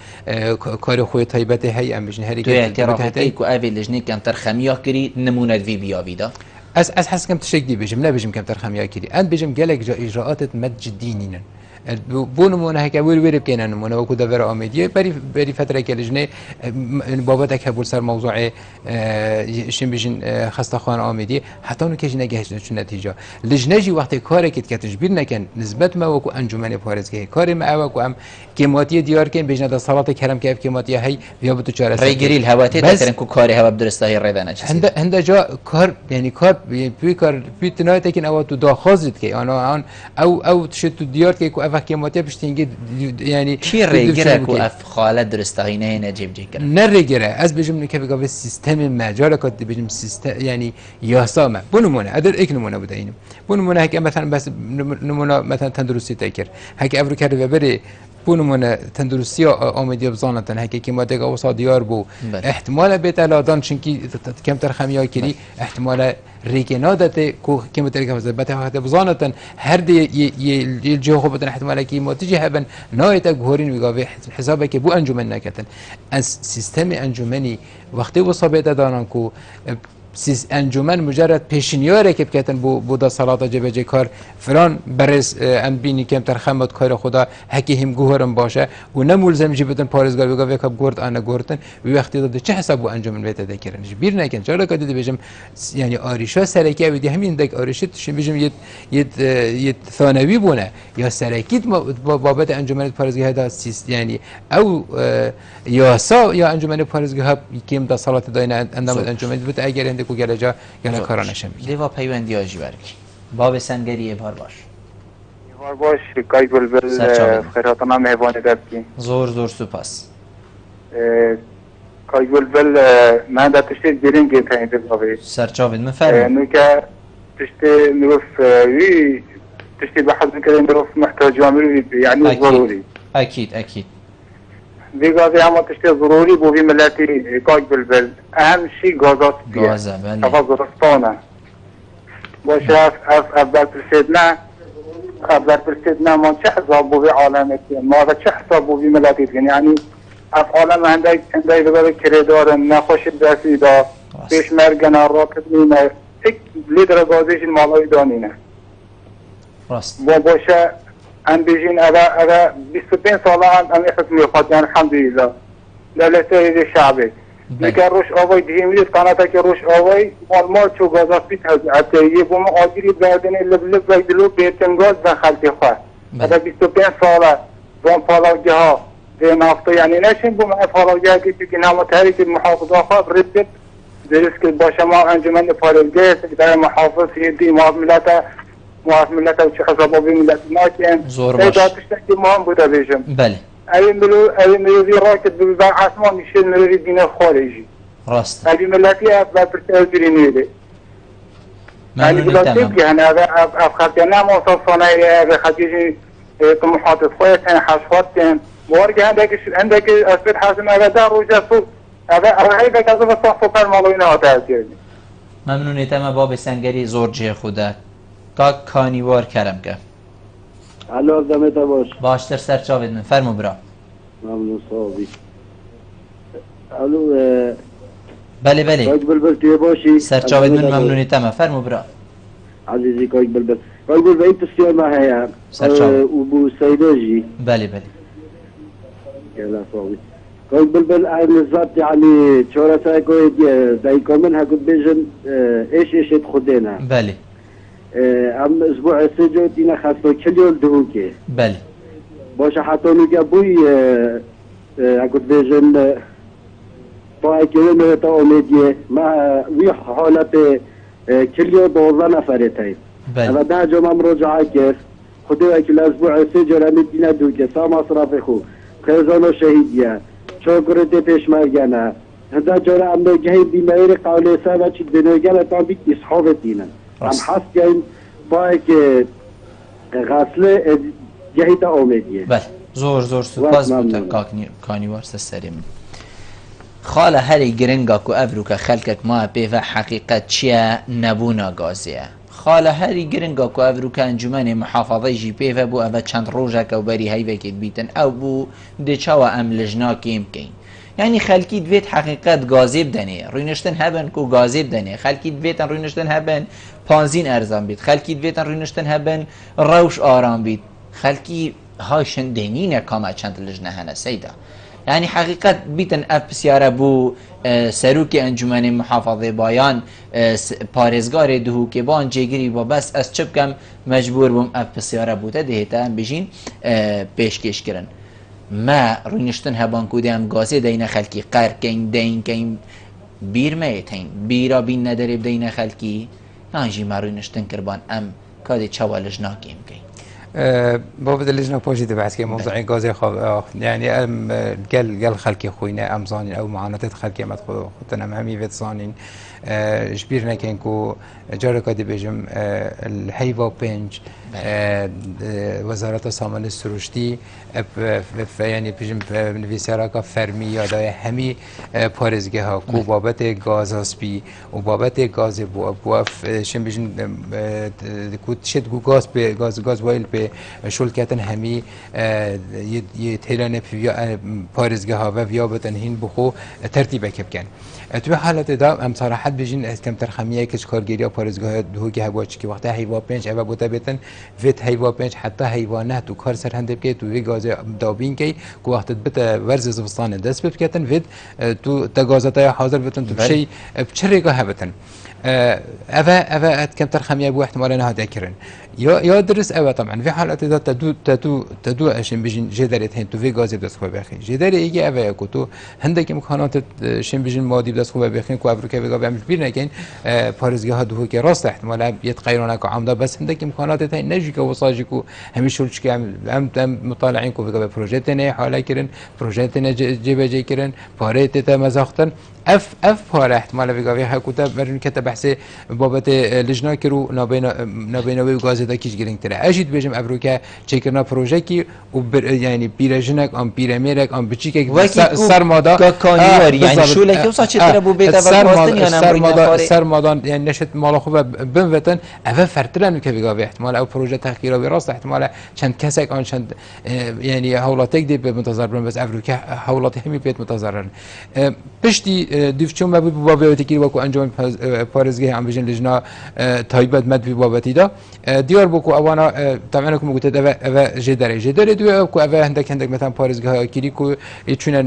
کار خوی تایبت هی ام بجن هری که اعترافاتی کو اوی لجنه کم ترخمیه کری نمونه وی بیاویدا از حس کم تشکلی بجم نه بجم کم ترخمیه کری اند بجم گلک جا اجراءات متجدینین بونمونه هک ویر بکنن نمونه وکو دور آمیدیه بری فتره که لجنه بابت که بول سر موضوع شیم بجن خستخوان آمیدیه حتی اون که نگهش چون نتیجه لجنه جی وقتی کاری که تجبیر نکن نسبت ما وکو انجمن پارزگاه کاری ما وکو ام کیماتی دیار کن بجن دا صلات کرم که کیماتی هی بیا بتو چاره ریگریل هواتی تکرن کو کاری هوا بدرسته ریدانه چیزی هنده جا کار یعنی کار بی تنایت کن او تو داخازید که آن او تشت دیار که کو وقتی ماتی پشتینگی یعنی کی ریگره کو اف خاله درسته نه نجیب جکر نه ریگره از بجم که بگم سیستم مجال کات بجم سیستم یعنی یاسامه بو نمونه ادر یک نمونه بوده اینم بو نمونه که مثلا بس نمونه مثلا تندرستی تکر هک افرو کرده ببری بو نمونه تندرستی آمدی بزانتن هک که ماده وسط دیار بو احتمال بیت الادان چونکی کم تر خمیا کری احتمال ریگنا دته کو کم تر که بته بزانتن هر دی یه جو خوب بدن احتمال که ماتجی هبن نایت گورین میگه حسابه که بو انجمن نکتن از سیستم انجمنی وقتی وصابت دارن کو انجمن مجرد پیشنیاره که بکتن بو دا صلاة جبه کار فلان برس ام بینی کم تر خمد کار خدا هکی هم گوهرم باشه و نمولزم جی بدن پارزگار بگا ویکاب گورد آنه گوردن و وقتی داده چه حساب بو انجمن بیت دکرنش بیر نکن چرا که دیده بجم یعنی آریشا سرکی اویدی همین دک آریشت بجم یه ثانوی بونه یا سرکیت بابت انجمن پارزگاه دا یعنی او یاسا یا انجمن پارزگاه کم دا صلاة داینه اندام انجمن بوده اگر کو گلجا گله کارانشم دیوا پیوندی آجی برکی باب سنگری بار باش بار باش کای بلبل خیراتنا مهبان دبکی زور سپاس کای بلبل من در تشتی گرین گیت هنید بابی سرچاوید مفرم نو که تشتی مروف تشتی بحث میکرد مروف محتاج عامل یعنی ضروری اكيد بيغازي اما تشتي ضروري بو في ملاتي كاج بلبل اهم شيء غازات غازة بله تفاضل رستانه باش اف برسيدنا ما چه حساب بو في عالمك ما چه حساب بو في ملاتي يعني اف عالم عندك بقى كريدار نخوش درسي دا بيش مرگنا راكد مينه اك ليدر غازيش المالوي دانينه راست باشه ام بيجين اغا 25 ساله ام حكم يقات يعني الحمد لله لا لسه الشعبي نكر روش اوي ديمي قناتك روش اوي مال شو غازات بيت حتى يبو ما اجري بعدين اللي بيدلو بيتن غاز دخلتي خا هذا 25 ساله بون فالوجها زي نافطه يعني نشين بو مع فالوجها كي نام تاريخ المحافظه خاف ردت درس باشه ما انجمن فالوجها ده محافظ يدي معاملاته معاملات او حسابات ملت ما كان زور باش تشتكي مهم بوده بيجم بله اي ملو راكد بالعاصمه مش الملو دين خارجي راست هذه ملاتي اف برتاجريني يعني بلاتيك يعني هذا اخذنا موصل صنايع خديجي طموحات خويا كان حشوات كان مورجه عندك اسد حاسم هذا دار وجاسوس هذا هيك كذا بس صفر المالوين هذا ممنونی تمام باب سنگری زور جه خوده کا کانیوار کرم که الو دمت باش باشتر سرچاوید من فرمو برا ممنون صاحبی الو بله کاج بلبل توی باشی سرچاوید من ممنونی تمام فرمو برا عزیزی کاج بلبل این تسیار ما هیا و بو سیداجی بله يلا صاحبي كاج بلبل نزات يعني شورة كوي داي كومن هكذا بيجن ايش خدينا بله ام اسبوع السجود دينا خاصو كل يوم دوكي بله باشه حتى نجا بوي هكذا بيجن باي كلمه تا اميديه ما وي حالت كل يوم 12 نفر تاي بله هذا جمع مراجعه كيف خدوا اكل اسبوع السجود اميدينا دوكي سام اصراف خو خزانو شهيديه شكرت پیشمرگانه هذا جرا ام جهي بیماری قوله سبا چی دنوگل تا بیت اصحاب دینن هم حس کن با که غسل جهی تا اومدیه بله زور سپاس بودن کانیوار سریم خاله هری گرنگا کو افروکا خلقک ما به و حقیقت چیه نبونا گازیه خاله هری گرنگا کو افروکا انجمن محافظه جی به و بو او چند روزه کو بری هیوه که بیتن او بو دچاوا ام لجنا کیم کین یعنی خلکی دویت حقیقت گازیب دنه روینشتن هبن کو گازیب دنه خلکی دویتن روینشتن هبن پانزین ارزان بید خلکی دویتن روینشتن هبن روش آرام بید خلکی هاشن دینین کامه چند لجنه هنه سیده یعنی حقیقت بیتن اف بسیاره بو سروک انجمن محافظه بایان پارزگار دهو که بان جگری با بس از چپ کم مجبور بوم اف بسیاره بوده دهتا هم بجین پیشکش کرن ما روینشتن هبان کوده هم گازه دین خلکی قر کن دین کن بیر میتین بیرا بین نداره بدین خلکی نانجی ما روینشتن کربان ام کاده چوالش ناکیم کن بابت اللجنة بوجد بحث كي موضوع غازي يعني قال خلقي خوينا ام زانين او معاناتات خلقي ما خدنا مهمي فيت زانين جبيرنا كينكو جاركا دي بيجم الهيفا بينج وزارة السامان السروشتي يعني بيجم نویسراکا فرمی یادای همی پارزگه ها کو بابت گاز هستی و بابت گاز بواف شن بيجن کو تشد کو گاز وایل به شول کتن همی یتهلان پارزگه ها و ویا بتن هین بخو ترتیب کن تو حالت دا ام صراحت بيجن کم ترخمیه کش کارگیری پارزگاه دو که هوا چی وقت هیوا پنج اوا بوده بتن ویت هیوا پنج حتی حیوانات و کار سر هنده که تو وی گاز دابین که کو وقت بته ورز زمستان دست بکتن وید تو تگازتای حاضر بتن تو شی بچریگا هبتن اوا کم ترخمیه بو احتمال نه هدا کرن یا درس اوا طبعا في حالات دا تدو اشن بيجن جدارت هن تو في غاز بدس خو بخين جدار ايجي اوا كوتو هندك امكانات شن بيجن مادي بدس خو بخين كو افريقيا بيغا بيعمل بير نكين بارزگاه دو که راست احتمال يتقيرون كو عمدا بس هندك امكانات هن نجي كو وصاجكو هميشولش كي ام مطالعين كو بيغا بروجيت نه حالا كرن بروجيت نه جيبه كرن باريت تا مزاختن اف پاره احتمال بيغا حكوتا برن كتب بحث بابت لجنه كرو نابينا و غاز دا کیش گرینگ تره اجید بجم افریقا چیکرنا پروژه کی و یعنی پیرژنک ام پیرمیرک ام بچیک سرمادا کانیواری یعنی شوله که وسا چطور بو بیت واسطن یا نمرین سرمادا یعنی نشت مال خوب بن وطن اول فرترن که بگا احتمال او پروژه تحقیرا به راست احتمال چند کسک آن چند یعنی حولاتک دی به منتظر برن بس افریقا حولات همی بیت منتظرن پشتی دیفچون ما بو بابتی کی وکو انجام پارزگاه ام ویژن لجنه تایبت مد بو بابتی دا دیار بکو اوانا طبعا كم قلت اوا جداره دو کو اوا هندك مثلا بارزگاه كيري كو چونه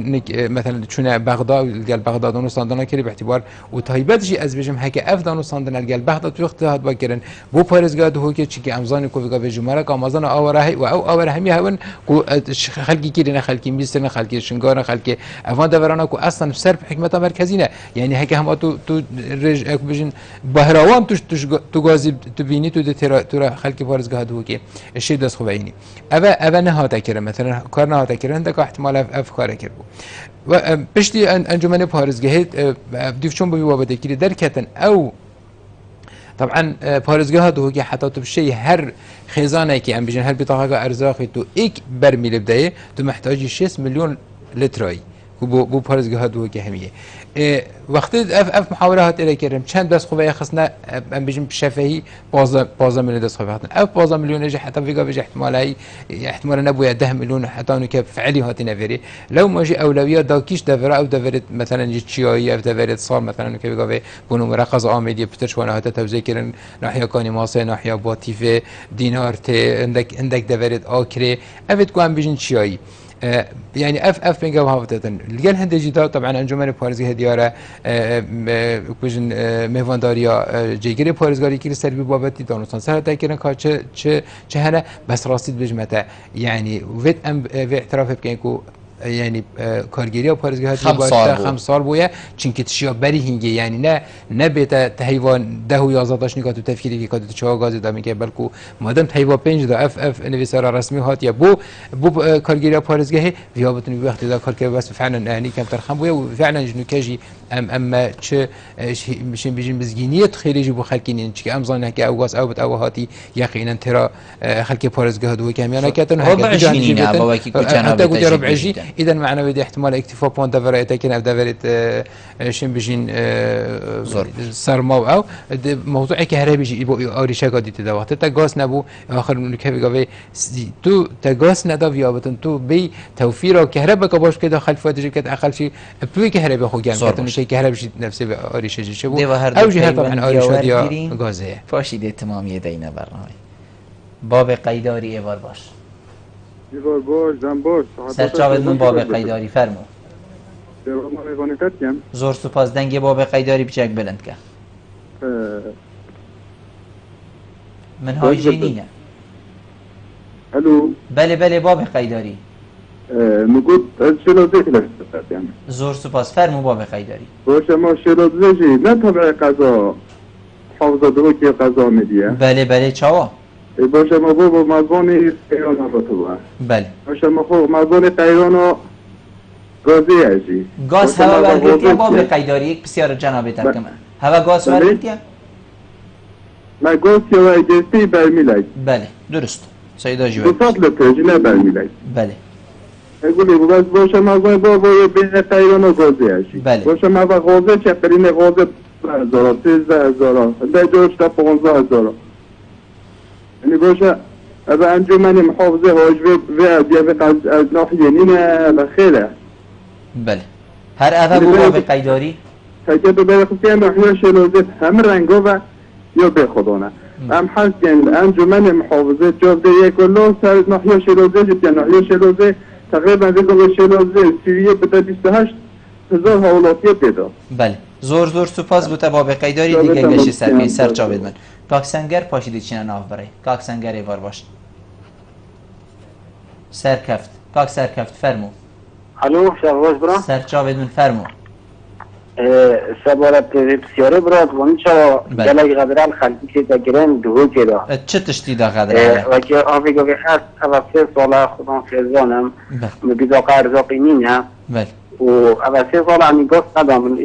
مثلا چونه بغداد قال بغداد و صندنا كيري باعتبار و تايبات جي از بجم هك افدان و صندنا قال بغداد وقت هاد باكرن بو بارزگاه دو كي چي امزان كو بيگا بجمره كامازان اوره و اوره همي هون كو خلقي كيرنا خلقي ميستن خلقي شنگار خلقي اوان دورانه كو اصلا سر حكمت مركزينه يعني هك هم تو رج بجن بهراوان تو غازي تو بيني تو خلقي بارزگاه دو که الشيء دست خوب اینی اوا نهاده کرد مثلا کار نهاده کرد هنده که احتمال افکار کرد و پشتی انجمن پارزگاه دیفچون بی وابده کری در کتن او طبعا پارزگاه دو که حتی تو بشی هر خزانه که ام بیجن هر بطاقه ارزاقی تو ایک برمیل بدهی تو محتاجی 6 مليون لترایی بو پارزگاه دو که همیه وقتی اف محاورات الى کرم چند بس خوبه خصنا ام بيجم شفهي 15 مليون دست خوبه اف 15 مليون اجى حتى فيجا بيجي احتمال نبويا 10 مليون حتى انه كيف فعلي هاتي نفري لو ما جي اولويات داكيش دفرا او دفرت مثلا جيتشياي او دفرت صار مثلا كيف فيجا بونو مرقز عامدي بترش وانا هتا توزيع كرن ناحيه كاني ماسه ناحيه باتيفه دينار تي عندك دفرت اكري افت كو ام بيجن تشياي يعني اف بينجا وهافتن لقال هندجي دا طبعا انجمن پارزگاه دیاره کوجن مهوانداریا جيگري پارزگاری کی سر بی بابتی دانستان سر تکرن کا چه هنه بس راستید بجمته يعني ويت ام في اعتراف بكين كو يعني کارگیری پارزگاه دیاره 5 سال بوده چونکه تشیا بری هنگه يعني نه بیت تهیوان 10 و 11 داش نگاه تو تفکیری که کادو چه گاز دادم که بلکو مادام تهیوان 5 دا اف نویسار رسمی هات یا بو کارگیری پارزگاه ویا بتونی وقتی دا کار که بس فعلا يعني کم ترخم بوده و فعلا جنو کجی اما چه مشين بيجين بزگینیت خیلی بو خلقین چه امزانه که اوگاز او بت او هاتی یقینا ترا خلق پارزگاه دو کمیانا کتن هک جنینه با وکی کوچنا بتجی اذا معنى بدي احتمال اكتفاء بون دفرت كان دفرت شين بيجين سرما او موضوع كهربي يبو اوريشا قدي تدوات تا غاز نبو اخر من كيف تو تا غاز ندا فيابتن تو بي توفير كهرباء كباش كده خلف فاتج كده اقل شيء بي كهرباء خو جام كتن شيء كهرباء شيء نفسه اوريشا شبو او جهه طبعا اوريشا ديا غازه فاشيده تمامی دینه برنامه باب قیداری ایوار باش ایوار باش دم باش سرچاوت من باب قیداری فرمو زور سپاس دنگ باب قیداری بچک بلند که من های جینینه الو بله باب قیداری میگوید شیرازه که يعني زور سپاس فرمو باب قیداری باشه ما شیرازه جی نه تبع قضا حافظه دو که قضا میدیه بله چاوا باشه ما با مزبان قیران با تو با بله باشه ما خب مزبان قیران و گازی هستی گاز هوا برگرتیم باب قیداری یک بسیار جناب ترکم هوا گاز برگرتیم ما گاز یا اجستی برمیلای بله درست سیدا جواب 200 لیتر جنه برمیلای بله اگولی بس باشه مزبان با بین قیران و گازی هستی بله. باشه مزبان غازه چه قرین غازه 1000 13000 ده جوش تا 15000 یعنی باشه از انجمن محافظه هاجوه و دیابت از ناحیه نینه و خیله بله هر اوه بو باب قیداری تاکه به بره خصوصی ناحیه شلوزه هم رنگا و یا به خدانه هم حس کن انجمن محافظه جابده یک الله سر ناحیه شلوزه جبت ناحیه شلوزه تقریبا به شلوزه سوریه بده 28000 حوالاتی پیدا بله زور سپاس بوده باب قیداری دیگه گشی سرکی سر جاوید من کاکسنگر پاشیدی چینه ناف برای کاکسنگر ایوار باش سرکفت کاک سرکفت فرمو الو شهباز برا سر جاوید من فرمو سبارت بسیاره براد ونچا جلای غدرال خلقی که تگرن دو که دا چه تشتی دا قدره و که آفیگا به هست اول 3 ساله خودم خیزانم بیداقا ارزاقی نینه بله و اول 3 ساله همی گفت ندام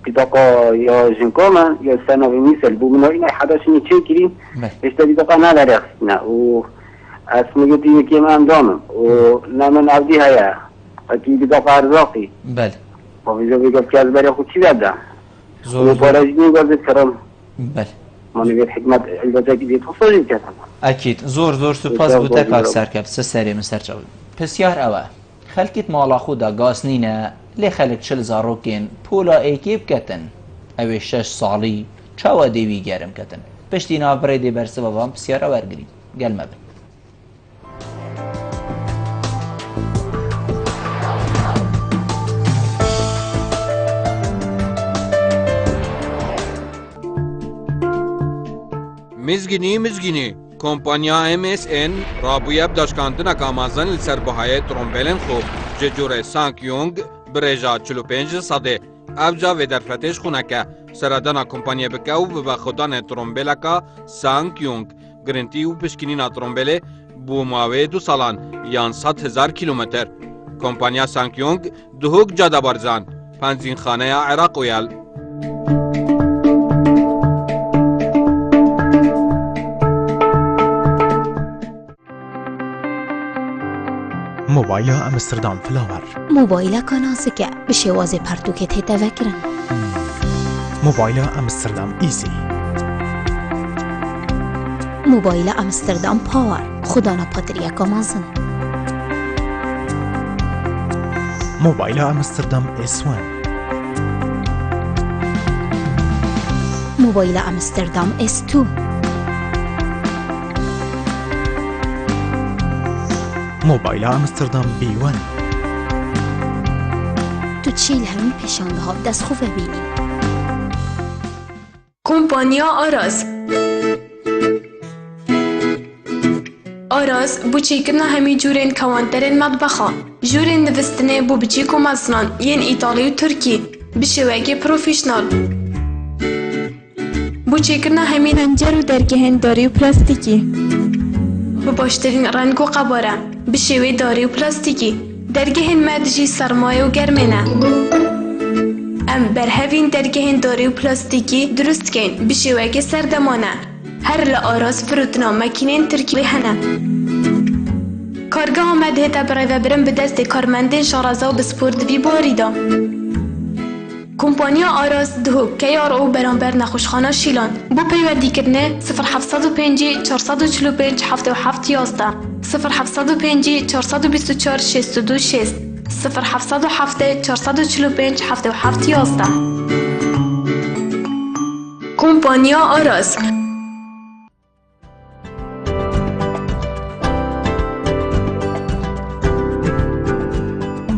بیداقا یا جنکامن یا سنوی میسل بو منو این حداشنی چه کریم اشتا بیداقا نداره اخسینه و از میگه یکی من دامم و نمن عبدی هیا و که بیداقا ارزاقی بله ویزا بگفت که از برای خود چی بدم زور پارجنی گذاشت کرم بله ما نگید حکمت البته که دیت خصوصی کردم اکید زور سپاس بوده کاک سرکفت سری من سر جاوید بسیار اوه خلقیت مالا خودا گاز نینه لی خلق 40,000 روکین پولا ایکیب کتن اوی 6 سالی چاوا دیوی گرم کتن پشتی نابره دی برسه بابام بسیار ورگرید گل مبن مزگینی کمپانیا MSN رابویب داشکاندنا کامازن لسر بهای ترومبلن خوب ججور سانکیونگ برجا 45 صده افجا و درفتش خونه که سردانا کمپانیا بکاو و خودان ترومبلکا سانکیونگ گرنتی و پشکنینا ترومبله بو ماوه 2 سالان یان 100,000 کیلومتر کمپانیا سانکیونگ دهوک جاده بارزان پنزین خانه عراق ویل موبایل امستردام فلاور موبایل کاناسکه به شواز پرتوکت تذکرن موبایل امستردام ایزی موبایل امستردام پاور خدانا پاتریا کامازن موبایل امستردام S1 موبایل امستردام S2 موبایل امستردام B1 تو چیل همین پشانده ها دست خوبه بینی کمپانیا آراز بو چیکرنا همی جورین کوانترین مطبخا جورین نوستنه بو بچیکو مزنان ین ایتالی و ترکی بشوگی پروفیشنال بو چیکرنا همی پنجر و درگهن داری و پلاستیکی بو باشترین رنگ و قباره بشوی داری و پلاستیکی درگهن مدجی سرمایه و گرمینه ام برهوین درگهن داری و پلاستیکی درست کن بشوگی سردمانه هر لآراز فروتنا مکینین ترکی هنه کارگاه آمده تا برای برم به دست کارمندین شارازه و بسپورد بی باریدا کمپانیا آراز دهو که یار او برانبر نخوشخانه شیلان بو پیوندی کرنه 0705 445 77 11 0705 424 626 0707 445 77 11 کمپانیا آراز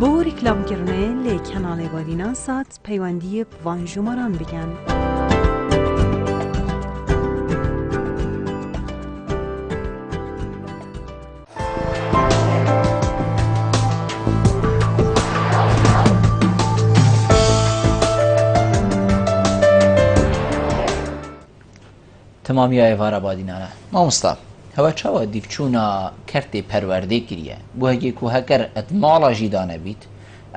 بو رکلام کرنه لی کانال بادینا سات پیوندی وان جمران بگن تمامی ایوارا بادینانه ما مصطفى هەوا چاوە دیفچوونە کەرتێ پەروەردەی کریە بۆ هەگێک و هەکەر ئەتماڵەژی دانەبیت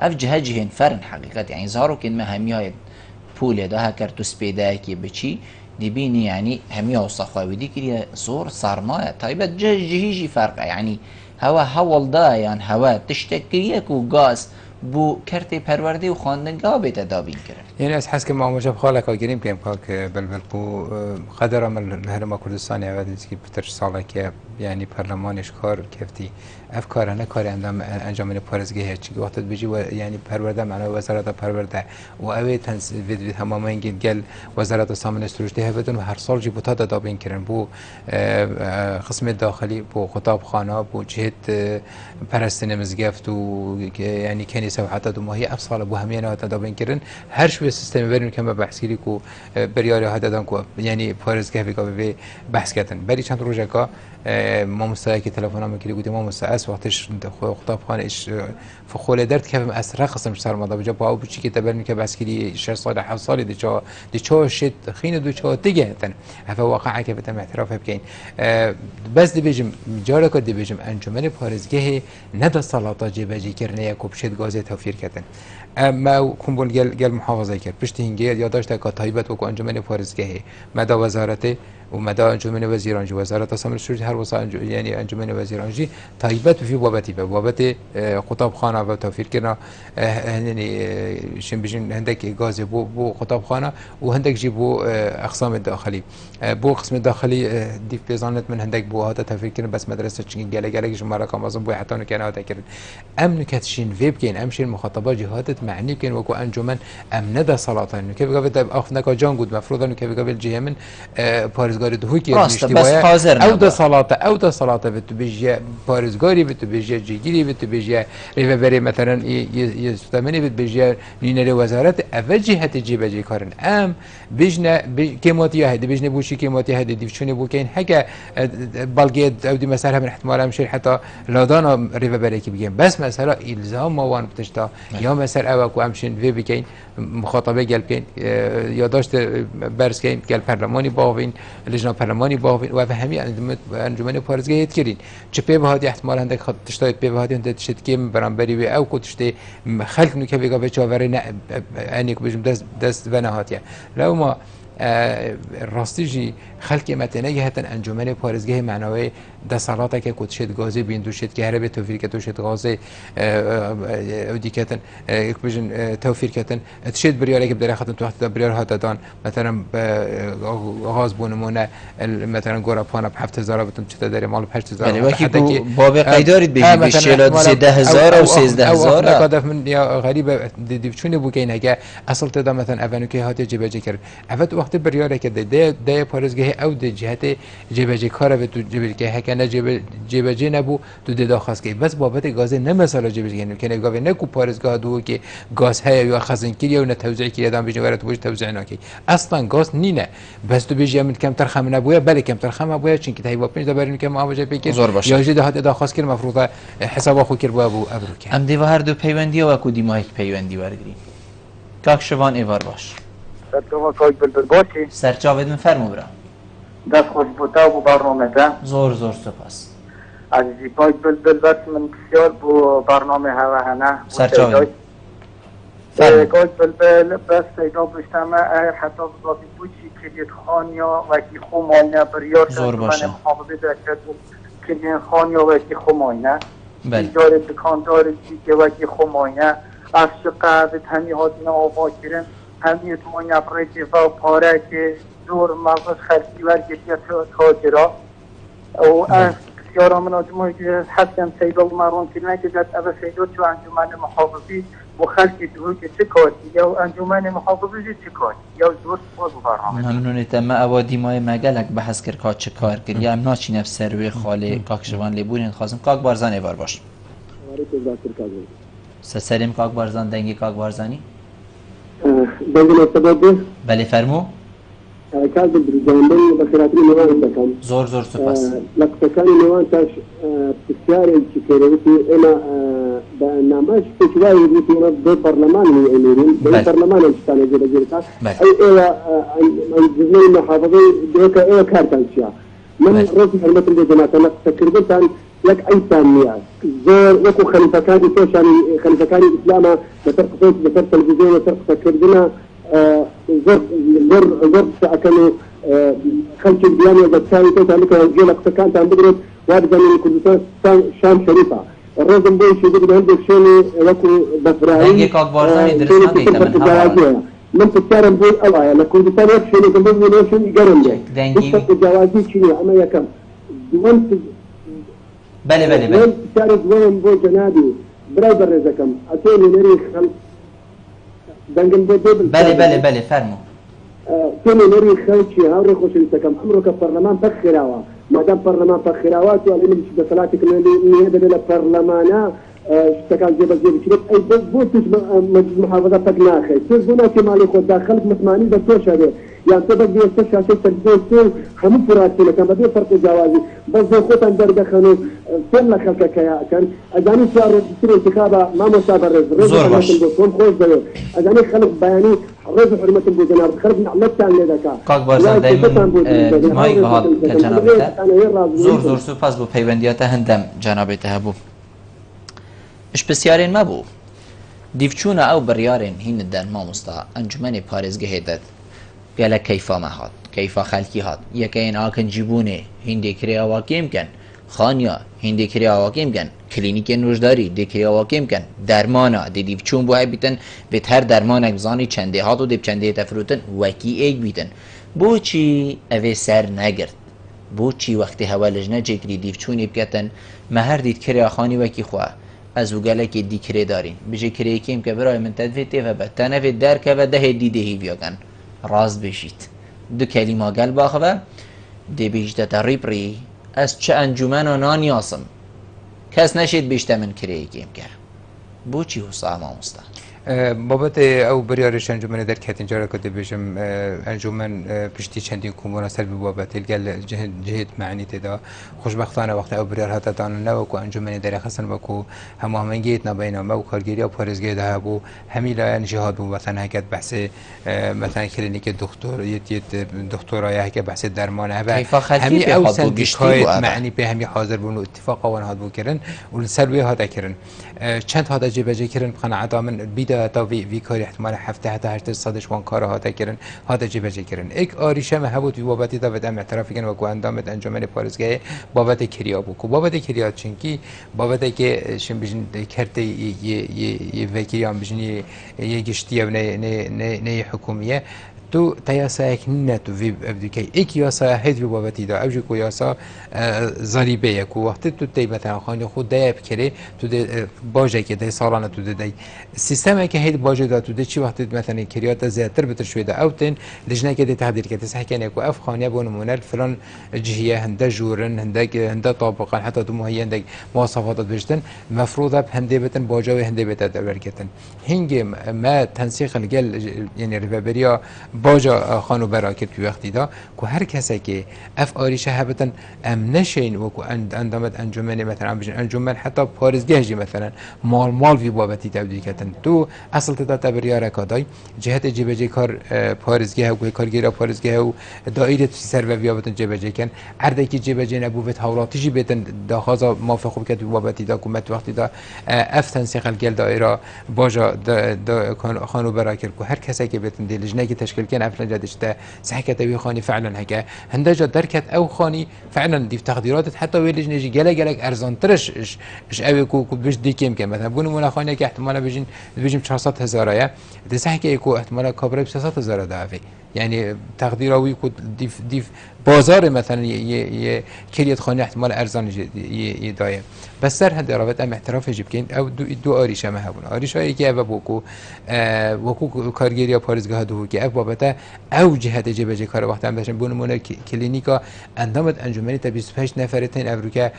ئەف جهەجی هێن فەرن حەقیقەت یعنی زارۆکێنمە هەمیایە پولێدا هەکەر تو سپێدایەکی بچی دیبینی ینی هەمیە وسەخواویدی کریە زۆر سارمایە تایبەت جهیژی فەرقە ینی هەوا هەوڵدایان هەوا تشتێکیەک و گاز بۆ کەرتێ پەروەردەی و خواندنگا بێتە دابینکردن یعنی از حس که ماموجب خالق گریم پیم که بلبل بو قدر عمل هرم کردستان یادی که پتر ساله که یعنی پارلمانش کار کفتی افکار نه کاری انجام پارزگاهی چی وقت بيجي يعني پرورده معناه وزارت پرورده و اوی تنظیم تمام اینکه گل وزارت سامن استروجته هفتن و هر سال جی بوتا دابین کردن بو قسم داخلی بو خطاب خانه بو جهت پرستن مزگفت و یعنی کنیسه و حتی دو ماهی افصال بو همین ها دابین کردن هر شوی سیستم بریم که ما بحث کردیم کو بریاری ها دادن کو یعنی پارزگاه به بحث کردن بری چند روزه که ما مستعد که تلفن هم کلی بودیم ما مستعد وقتش خطاب خانه ايش فخوله درد كيف اسرع قسم صار مضى بجا باو بچي که تبرني که بس كلي 6 سال 7 سال دي چو شت خين دو چو تجهتن هفا واقعا كيف تم اعتراف بكين بس دي بيجم جارك دي بيجم انجمن پارزگاه ند صلاتا جبجي كرنه كوبشت غازي توفير كتن ما كومبول گل محافظه کرد پشت هنگه یادداشت که تایبت و انجمن پارزگاه مدى وزارت و مدى انجمن وزیرانجی وزارت سامن الشورى هر وسائل يعني انجمن وزیرانجی تایبت في بابت خطاب خانه و توفیر کردن يعني شن بيجين هندك غاز بو خطاب خانه و هندك جيبو اقسام الداخلي بو قسم الداخلي ديف بيزانت من هندك بو هذا توفیر کردن بس مدرسه چنگ گله شماره کام ازم بو حتی كان هذا كردن امن كتشين ويب كاين امشين مخاطبات جهات معني كاين وكو انجمن امنده صلاتن كيف قبل اخنك جان بود مفروض انه كيف قبل جهه من پارزگاری دو کی او ده صلات بتو بيجي پارزگاری بتو بيجي جيگيري بتو بيجي ريفبري مثلا يستمني بتو بيجي نينري وزارت اول جهت جيبجي كارن ام بيجنا كيماتي هدي بيجنا بوشي كيماتي هدي ديفشوني بو كاين حاجه بلقيت او دي مساله من احتمال امشي حتى لادانا ريفبري كي بيجي بس مساله الزام ما وان بتشتا يا مثلا اوك امشين في بكين مخاطبه قال كاين ياداشت برس كاين قال برلماني باوين لجنه برلماني باوين و فهمي انجمن پارزگاهی کردین چه به هادی احتمال هندک خط تشتای به هادی هند تشت کیم برانبری و او کو تشت خلق نو که بگا به چاوره نه انیک بجم دست و نهاتیه لو ما راستیجی خلق متنه هتن انجمن پارزگاه معنوی دسالات که کتشت گازی بیندوشت که هر به توفیر که توشت غازی اودی کتن یک بجن توفیر کتن تشت بریاره که بدره خطن تو وقت بریار ها دادن مثلا غاز بونمونه مثلا گورا پانا ب 7000 بتون چه داره مال ب 8000 یعنی وقتی که باب قیدارید بگی بیشتر 13000 و 13000 هدف من یا غریب دیوچونه بو کین اگه اصل تدا مثلا اونو که هات جبجه کرد اول وقت بریاره که ده پارزگاه او ده جهت جبجه کار به تو جبجه که نه جبجه نبو تو ده خاص که بس بابت گاز نه مثلا جبجه یعنی که نگاه نه کو پارزگاه دو که گاز های یا خزانگیری یا نه توزیع کی ادم بجن ورت بوش توزیع نکی اصلا گاز نینه بس تو بيجي من كم ترخم نبويا بل كم ترخم ابويا چونكي تاي با 5 دبرين كم ابوجا بيكر يا جدي هات ادا خاص كر مفروضه حساب اخو كر ابو ابروك ام دي هر دو پیوندی و کو دیمایک پیوندی ورگری کاک شوان ایوار باش سرچاوه کاک بلبل باشی سرچاوه من فرمو برا دست خوش بوتا بو برنامه ده زور سپاس عزیزی کاک بلبل بس من بسیار بو برنامه هوا هنه سرچاوه کاک بلبل بس پیدا بشتمه حتی بزاقی بوچی کلید خانیا وکی خماینه بریار زور باشه محافظه درکت کلید خانیا وکی خماینه بله دکاندار دیگه وکی خماینه از قهد همی هاتین آقا کرن همی تو نفرکی و پاره که زور مغز خرسی ورگتی تاجرا و از بسیار آمن آجمایی که حسن سیدال مرون کرنه که جد اوه سیدال چو انجمن محافظی و خلقی دوی که چه کاری یا انجمن محافظی چه کاری یا زور سپاس و برنامه ممنونیت ما اوا دیمای مگلک بحث کر که چه کار کر یا امنا چی نفس سروی خاله کاک شوان لیبونین خواستم کاک بارزان ایوار باش سلیم کاک بارزان دنگی کاک بارزانی دنگی نستباده بله فرمو كاد بالجانبين بخيراتي نوان تكن زور سپاس لقطكاني نوان تاش بسياري تشكيروتي انا برنامج تشواي يجي في برلمان الاميرين برلمان الثاني جرجيرتا اي ايوا الجزء المحافظي دوكا ايوا كارتان شيا من روز حرمة الجنات أنا تكربت عن لك أي ثانية زور وكو خليفة كان توشان خليفة كان الإسلام بترك صوت بترك تلفزيون بترك تكربنا زور كانوا خلف البيان وبالتالي توشان لك جيلك فكانت عم بدرس وارد من كردستان شام شريفة الرجل بيش يقول عندك شوني وكو بفراعي دنگی کاک بارزانی درست نگیتا من هوا من تكرم بول الله أنا كردستان يكشوني كم بقول نوشون يقرن لي دنگی جوازي شنو أما يكم بله شارع دوام بو جنابي براي برزكم أتوني نريخ دنگن بله فرمو توني نريخ خلشي هاوري خوش لسكم عمرك البرلمان فخراوا ما دام برلمان فخراوات وأنا مش بصلاتك من هذا البرلمانا اشتكال جيب شريك أي بوتش مجلس محافظة فقناخي تزبونا كمالي خود داخلك مسمعني بس توش هذا يعني تبقى يستشعر شيء تلفزيون هم فراتي لكن بدي فرق جوازي بس خوتن درد خنو فين خلك كيا كان اجاني صار يصير انتخابه ما مسابر رز خوش ده اجاني خلق بياني رز حرمه البوزنار خلق نعمت عن ذاك کاک بارزان دائما مای بهاد جنابته زور سپاس بو پیوندیات هندم جنابته هبو اش بسیارین ما بو دیفچونا او بریارین هین دن ما مستا انجمن پارێزگەهێ دەت گەلە کەیفا مەهات کەیفا خەلکی هات یەکەین ئاکەن جیبوونێ هیندێ کرێواکێ بکەن خانیا هیندێ کرێواکێ بکەن کلینیکێ نوژداری دێکرێواکێ بکەن دەرمانە دێ دیفچوون بۆ هەبیتن بێت هەر دەرمانێک بزانی چەندێ هات و دێ چەندێ تەفروتن وەکی ئێک بیتن بۆچی ئەوێ سەر نەگرت بۆچی وەختی هەوا لەژنە جێگری دیفچوونی بکەتن مە هەر دیت کرێخانی وەکی خوا از وگلکی دیکره دارین بچه کری کیم که برای من تدفیت تیفه به تنفی درکه و ده دیده هیویا کن راز بشید دو کلمه گل باخوه دی بیشتر تریب ری از چه انجمن و نانیاسم کس نشید بیشتر من کری کیم که بو چی حسا ما مستا بابت او بریارش انجمن در کتین جارا کده بشم انجمن پشتی چندین کمونا سر بابت الگل جهت معنی تدا خوشبختانه وقت او بریار هات دان نو کو انجمن در خصن بکو هماهنگیت نبینا ما کارگیری و پارێزگای ده بو همیلا جهاد بو مثلا هکت بحث مثلا کلینیک دکتر یت دکترای هک بحث درمان همی او سندیکای معنی به همی حاضر بون اتفاق وان هات بو کرن و سلوی هات کرن چند هات جبجه کرن قناعت من بیدا تا وی کاری احتمال هفته حتی 800 وان کار هات کرن هات جبجه کرن یک آریشه مهبوت بابتی دا بدم اعتراف کن و کو اندامت انجمن پارێزگای بابت کریا بو کو بابت کریا چونکی بابت که شم بجن کرته ی وکیان بجن ی گشتیه و نه حکومیه تو تیاسایک نه تو وی ابدیکی یک یاسا هدی بابتی دا اوج کو یاسا ضریبه کو وقت تو تی مثلا خانی خود دیاب کری تو باجه که دی سالانه تو دی سیستم که هید باجه دا تو دی چی وقت مثلا کریات زیادتر بتر شوی دا اوتن لجنه که دی تحضیر که تصحیح کنه کو اف خانه بون مونل فلان جهیه هنده جورن هنده طابقا حتی تو مهیه هنده مواصفات بجتن مفروضه هنده بتن باجه و هنده بتن برکتن هنگ ما تنسیق الگل یعنی ربابریا باجا خانو براکت توی وقتی دا که هر کسی که اف آریشه هبتن ام نشین و که اندامت انجمن مثلا انجمن حتی پارێزگەهی مثلا مال وی بابتی تبدیل کردن تو اصل تدا تبریار کادای جهت جبجه کار پارێزگەه و کارگیری پارێزگەه و دایره سر و بیابتن جبجه کن ارده که جبجه نبوت حولاتیجی بتن داخازا موافق خوب کرد بابتی دا حکومت وقتی دا اف تنسیق الگل دایره باجا خانو براکت که هر کسی که بتن لجنه که تشکیل كان افلان جادش تا سحكت أبي خاني فعلا هكا هندجا دركت أو خاني فعلا دي في تقديرات حتى ويلج نجي جلك أرزان ترش إيش أبي كو بيش دي كم مثلا بقول ملا خاني كي احتمال بيجي 400,000 يا دي صحكي كو احتمال كبر 600,000 دافي يعني تقديراوي كو دي بازار مثلا كلية خاني احتمال أرزان يدايم بس سر هندي رابط ام احتراف يجيب كين او دو آریشه ما هبون آریشه هایی که بوکو کارگیری یا پارێزگاه دو که اف بابته او جهت جبجه کار وقت هم داشتن بونمونه کلینیکا اندامت انجمنی تا 25 نفرتين افرو که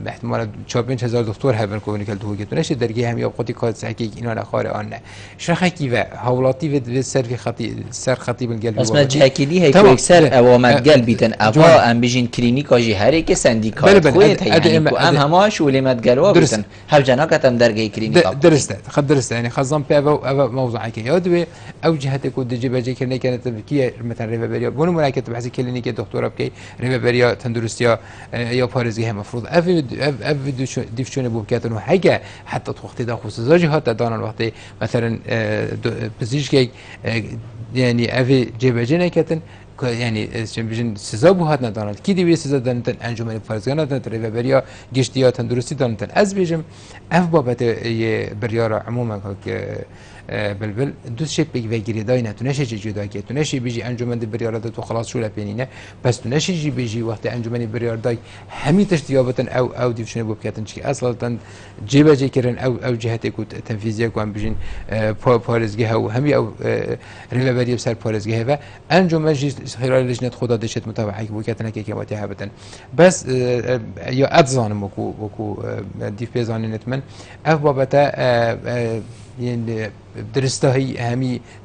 احتمال 4-5,000 دکتر هبن کونیکل دو که تونش درگی هم یا قطی کات سحکی اینا نخاره آن نه شرخی و حولاتی و سر خطی بالقلب بس ما جهكيدي هيك ويكسر اوامد قلب بيتن ابا ام بيجين كلينيكا جي هريك سنديكات خويت يعني ام هماش ولمت قالوا بيتن هبجناك تم درجه كلينيكا درست يعني خزان بي ابا موضوعك يا او جهتك ودجي بجي كلينيك كانت كي مثلا ريفابريا بونو مراكز بحث كلينيك دكتوره بكي ريفابريا تندرستيا يا باريزي المفروض اف ديفشون بو بكاتن حاجه حتى وقت دا خصوصا جهات دانا وقت مثلا بزيجكي يعني افي جيباجينا كاتن يعني بيجن سزابو هات ندانت كي دي سزا دانت انجمن فرزانه دانت ريفابريا گشتيا تندرستی دانت از بيجم اف بابت بريارا عموما بلبل دوست شيء بيجي داينه تنشي جدا كي تنشي بيجي انجمن بريارا تو خلاص شو لبينينه بس تنشي بيجي وقت انجمن بريار داي همي تشتيابتن او ديفشن بو كاتن شي اصلا جيبا جيكرن او جهتك تنفيذيه كون بيجين باريزگه او همي او ريفابريا بسر باريزگه و انجمن خلال لجنه خدا دشت متابعه بو كاتن كي كماتي هبتن بس يا ادزان وكو ديف بيزان نتمن اف بابتا يعني درسته هي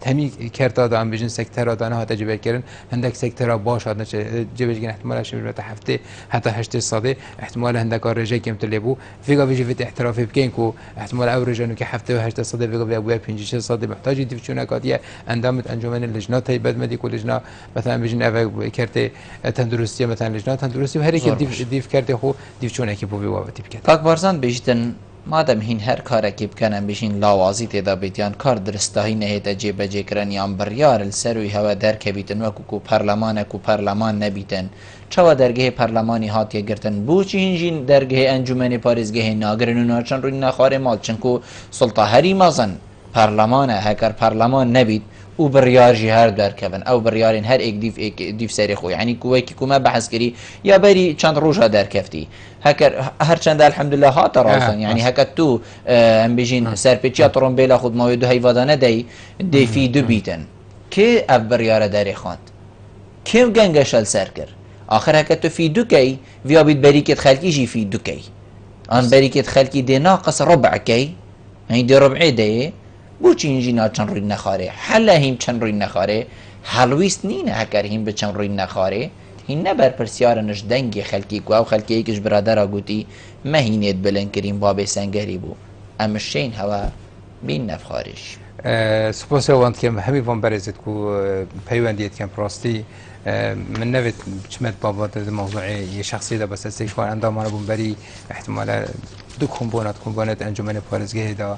همي كرتا دام بيجن سكتر دانا هات جبر كرن هندك سكتر باش هات جبر كن احتمال شبه هفته حتى 8 صادي احتمال هندك رجا كم تلبو فيغا بيجي في احتراف بكينكو احتمال او رجانو كي هفته 8 صادي فيغا بيا 5 صادي محتاج ديفشونا قاديه اندامت انجمن اللجنات هي بعد مديكو لجنه مثلا بيجن اف كرت تندرستي مثلا لجنات تندرستي وهر كي ديف كرت خو ديفشونا كي بو بيوابتي بكت تاك بارزان بيجتن مادام هین هر کاری که بکنن بشین لاوازی تدا بیتیان کار درستهی نهیت جیب جکرن یان بریار السروی هوا درک بیتن و کو پارلمان نبیتن چوا درگه پارلمانی هات گرتن بوچی هنجین درگه انجمن پاریزگه ناگرن و ناچن روی نخاره مال چنکو سلطه هری مازن پارلمان هکر پارلمان نبید او بریار جهر درکبن او بریارین هر ایک دیف سری خو یعنی کوی کی کوما بحث کری یا بری چند روزا درکفتی هر چند الحمدلله هات راسن يعني هكا تو ام بيجين سربيتشا ترومبيلا خود مويدو هيفادانه دي في دو بيتن كي اف برياره داري خاند كيف گنگشل سركر اخر هكا تو في دو كي فيا بيت بريكه خلقي جي في دو كي ان بريكه خلقي دي ناقص ربع كي يعني دي ربع دي بوچ انجينا چن روي نخاره حلا هيم چن روي نخاره حلويست نين هكر هيم بچن روي نخاره هین نبر پرسیارنش دنگی خلکی کو او خلکی کش برادر گوتی ما هینید بلند کریم باب سنگری بو امشین هوا بین نفخارش سپاس وانت کم همی وان برزد کو پیوندیت کم پراستی من نوید چمت بابات موضوعی یه شخصی ده بس استیشوان اندام آنها بون بری احتمالا دو کمبونات انجمن پارزگه دا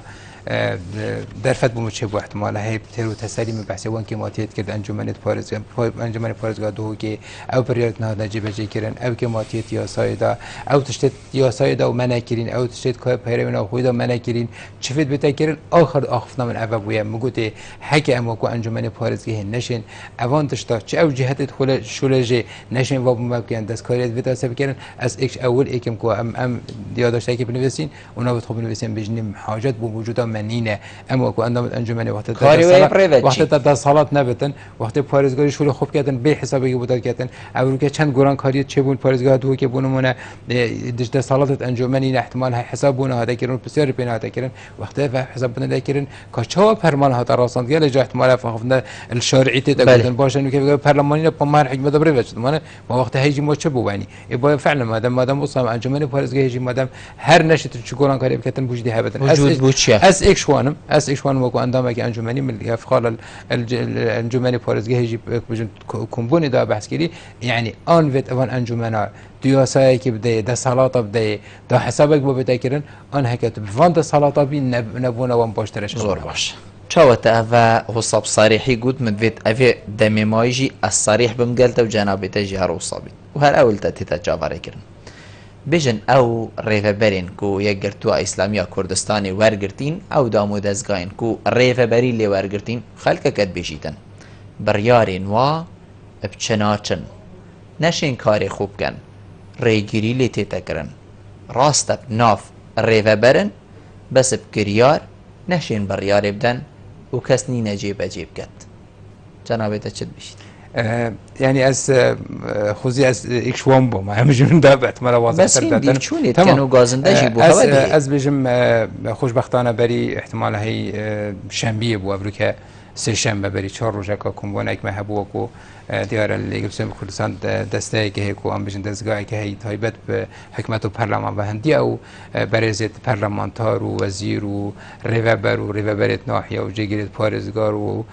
درفت بوم چه بو احتمال هی ترو تسلیم بحث وان که ماتیت کرد انجمن پارزگاه دو که او پریارت نه نجیب جی کردن او که ماتیت یا سایدا او تشت یا سایدا و منع کردین او تشت که پیروی خوی دا منع کردین چفید بتا کردن آخر آخفنا من اول بویم مگوته حکی اما کو انجمن پارزگاه نشین اوان تشتا چه او جهت خل شولجه نشین و ممکن دستکاریت بتا سب کردن از ایک اول ایکم کو ام یادداشتی که بنویسین اونا بتخوب بنویسین بجنیم حاجت بو وجود منینه اما کو اندام انجمن وقت تا صلات نبتن وقت پارزگاری شول خوب کردن به حسابی بودن کردن اول که چند گران کاری چه بون پارزگاه دو که بونمونه دشت صلات انجمنی احتمال حسابونه هدا کردن بسیار بین هدا کردن وقت حساب بنده کردن کاچا پرمان هدا راسند گله جه احتمال فخفنده الشرعیت دادن باشن که پارلمانی با مر حکمت دبر وجد ما وقت هیجی ما چه بوانی با فعلا مادام اصلا انجمن پارزگاه هیجی مادام هر نشت چه گران کاری بکتن بوجدی هبتن وجود بوچه از اکشوانم وکو اندام که انجمنی ملی افخال انجمنی پارزگاه هیچ بجن کمبونی دا بحث کردی یعنی آن وقت اون انجمنا دیاسایی که بده ده صلاة بده ده حسابک بده کردن آن حکت بفند صلاة بی نبونه وان باشترش زور باش چاوت اوه حساب صریحی گود مدوید اوه دمی مایجی از صریح بمگلت و جنابی تجی هر وصابی و هر اول تا تیتا جاوره کرن بجن او ریفبرین کو یگرتو اسلامی کردستانی ورگرتین او دامو دزگاین کو ریفبری لی ورگرتین خلق کد بجیتن بریارین و بچناچن نشین کاری خوب کن ریگیری لی تیتا کرن راست ناف ریفبرن بس بگریار نشین بریار بدن و کس نی نجیب اجیب کد جنابه تا چد بشید يعني از خوزي از اكشوان بو ما همجون دابت مرا واضح بس این دیرچونید کنو گازندجی بو هوا دیگه از بجم خوشبختانه بری احتمال هی شنبیه بو ابرو که سه شنبه بری 4 روزه که کمبونک محبوب کو دیار لیگ سوم کردستان دسته که کو ام بجن دزگاه که هی تایبت به حکمت و پارلمان و هندی او برزت پارلمانتار و وزیر و ریوبرت ناحیه و جگیرت پارزگار و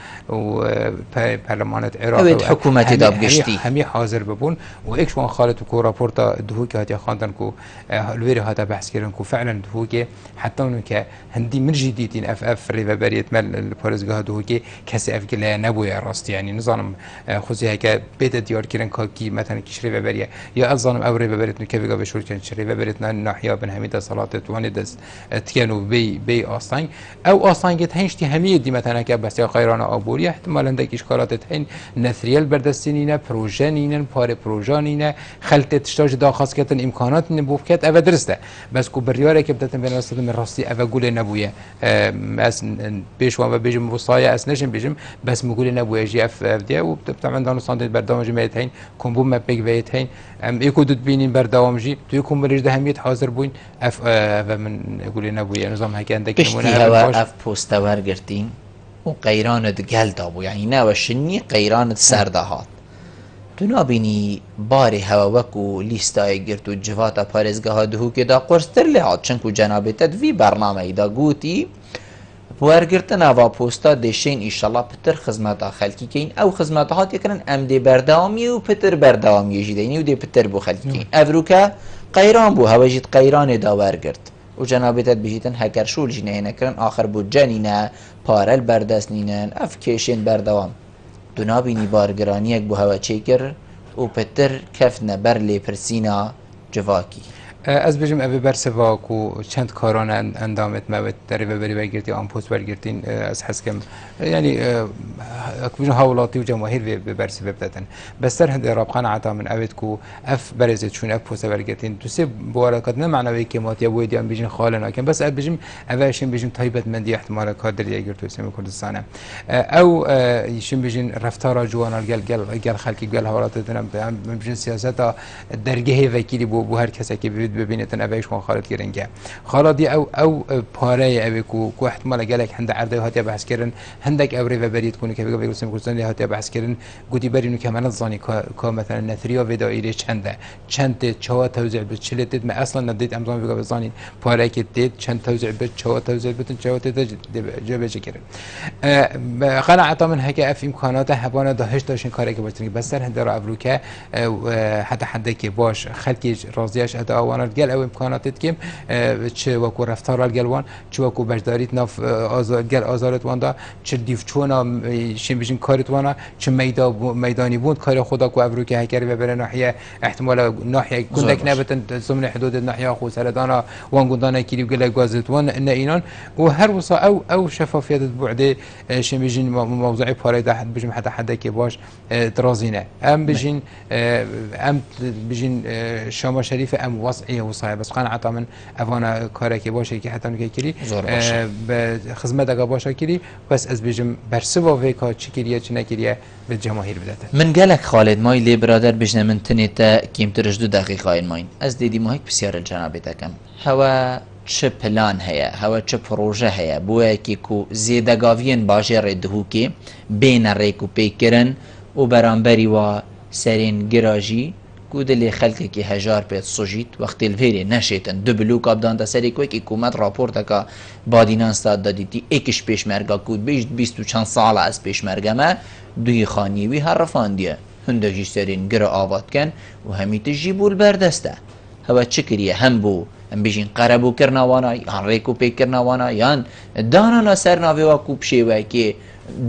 پارلمانت عراق و حکومت دابگشتی همی حاضر ببون و اكشوان خالت کو راپورتا دهو که هاتی خواندن کو الویری هاتا بحث کردن کو فعلا دهو که حتی اونو که هندی من جدیدین اف ریوبرت مل پارزگاه دهو که کسی اف که نبوده راست يعني نظام خوزی هک بیت دیار کردن که مثلا کشری ببریه یا از ظالم او ریوبرت نکبیگا بشور کن شری ببرت ناحیه بن همیدا صلات توانی دست تکانو بی آستان او آستان گت هنشتی همی دی مثلا که بس خیران آبوری احتمالاً دک اشکالات هین نثریل بردستینینه پروژه نینن پار پروژه نینه خلط تشتاج داخل کردن امکانات نبوف کرد او درسته بس کو بریاره که بدتن بین وسط من راستی او گول نبویه از پیشوان و بیجم وصایه از نشیم بیجم بس مقول نبویه جی اف دی و طبعا دانستان بردامج میت هین کمبوم مپیک ویت هین یکو دود بینین بردامجی توی کمبریج ده همیت حاضر بوین اف و من گول نبویه نظام هک اندک نمونه اف پوست ورگرتین و قیران دگل دابو یعنی نه شنی قیران سردهات تو نابینی باری هوا وکو لیستای گرت و جواتا پارزگاه دهو که دا قرستر لحاد چنکو جنابتت وی برنامه دا گوتی ورگرتن اوا پوستا دشین ایشالله پتر خدمت خلکی کین او خدمت هات یکرن ام دی بردامی و پتر بردامی جدینی و دی پتر بو خلکی کین افروکا قیران بو هوا جید قیران دا ورگرت و جنابتت بجیتن هکر شول جنه نکرن آخر بو جنینه پارل بردست نینن اف کشین بردوام دونابینی بارگرانی یک بو هوا چیکر و پتر کف نبر لی پرسینا جواکی از بجم اوی برسوا کو چند کاران اندامت موت داری ببری بگیرتی آن پوست برگرتین از حسکم یعنی اکبیجن حوالاتی و جماهیر برسی ببدتن بستر هند رابخان عطا من اوید کو اف برزت چون اف پوست برگرتین دوسه بوارکات نه معنوی که مات یا بودی هم بیجن خاله ناکن بس از بجم اویشین بجم تایبت مندی احتمال کادر دیگر تو اسم کردستانه او یشین بجن رفتار جوانال گل خلکی گل حوالات دنم بجن سیاست درگه وکیلی بو هر کسی که ببینید نبایش خون خالد گرنگه خالدی او پاره اوی کو احتمال گلک هند عرضه هاتی بحث کردن هندک اوری و برید کنی که بگم گفتم کردن هاتی بحث کردن گودی برینو که من زانی که مثلا نثریا و دایره چند چهار توزیع به چله دید من اصلا ندید امضا بگم زانی پاره که دید چند توزیع به چهار توزیع بتن چهار توزیع جبه کردن قناعت من هک اف امکانات حبانه داهش داشتن کاری که باشن بس سر هند را افروکه حتی که باش خلکی راضیش ادا گل او امکاناتت کم چه وکو رفتار گلوان چه وکو بجداریت ناف گل آزارت واندا چه دیفچونا شیم بیشین کارت وانا چه میدانی بود کار خدا کو ابرو که هکر ببره ناحیه احتمال ناحیه گندک نبتن ضمن حدود ناحیه خو سردانا وان گندانا کیلو گل گازت وان ان اینان و هر وصا او شفافیت بعد شیم بیشین موضوع پاره ده بجم حدا که باش درازینه ام بیشین شما شریف ام وضعی وصایه بس قناعت من افانا کاری که باشه که حتی نکه کری به خدمت اگه باشه کری بس از بجم برسوا ویکا چی کریه چی نکریه به جماهیر بدته من گلک خالد مای لی برادر بجنه من تنیتا کیم ترش 2 دقیقه این ماین از دیدی ماهیک بسیار جنابتکم هوا چه پلان هيا هوا چه پروژه هيا بوه که کو زیدگاوین باشه ردهو که بین ریکو پیکرن و برانبری و سرین گراجی کودلی خلقی که هزار پیت سوجیت وقتی الفیری نشیتن دو بلوک آبدان تا سری کوی که حکومت راپورت که بادینان استاد دادیتی اکش پیشمرگا کود بیش 20 و چند سال از پیشمرگا ما دوی خانیوی هر رفاندیه هندجی سرین گر آواد کن و همیت جیبول بردسته هوا چکریه هم بو هم بیشین قربو کرنوانا یان ریکو پی کرنوانا یان دانا سر ناوی و کوب شیوه که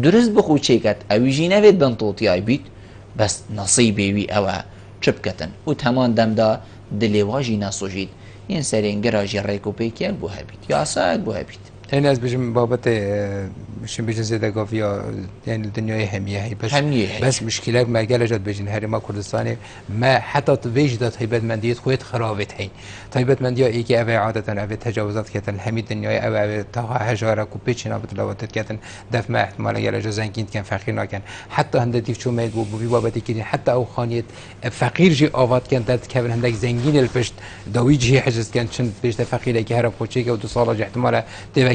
درست بخو چیکت اویجی نوید بنطوطی آی بیت بس نصیبی وی اوه چپکتن و تمام دم دا دلیواجی نسوجید این سرین گراجی ریکو پیکیل بو هبید یا ساعت بو هبید این از بجم بابت شن بجن زیدگاوی یعنی دنیای همیه هی بس مشکلات ما گله جد بجن هری ما کردستانی ما حتی تویج داد هیبت مندیت خویت خرابت هی هیبت مندیا ای که اوی عادتا اوی تجاوزات کتن همی دنیای اوی تا هجاره کو پیچنا بتلاوت کتن دف ما احتمال گله جد زنگین کن فقیر نکن حتی هند دیف چون مید بو بی بابتی که حتی او خانیت فقیر جی آواد کن داد که هندک زنگین الپشت دویجی حجز کن چند پیش فقیره که هر کوچیک و 2 سال احتمال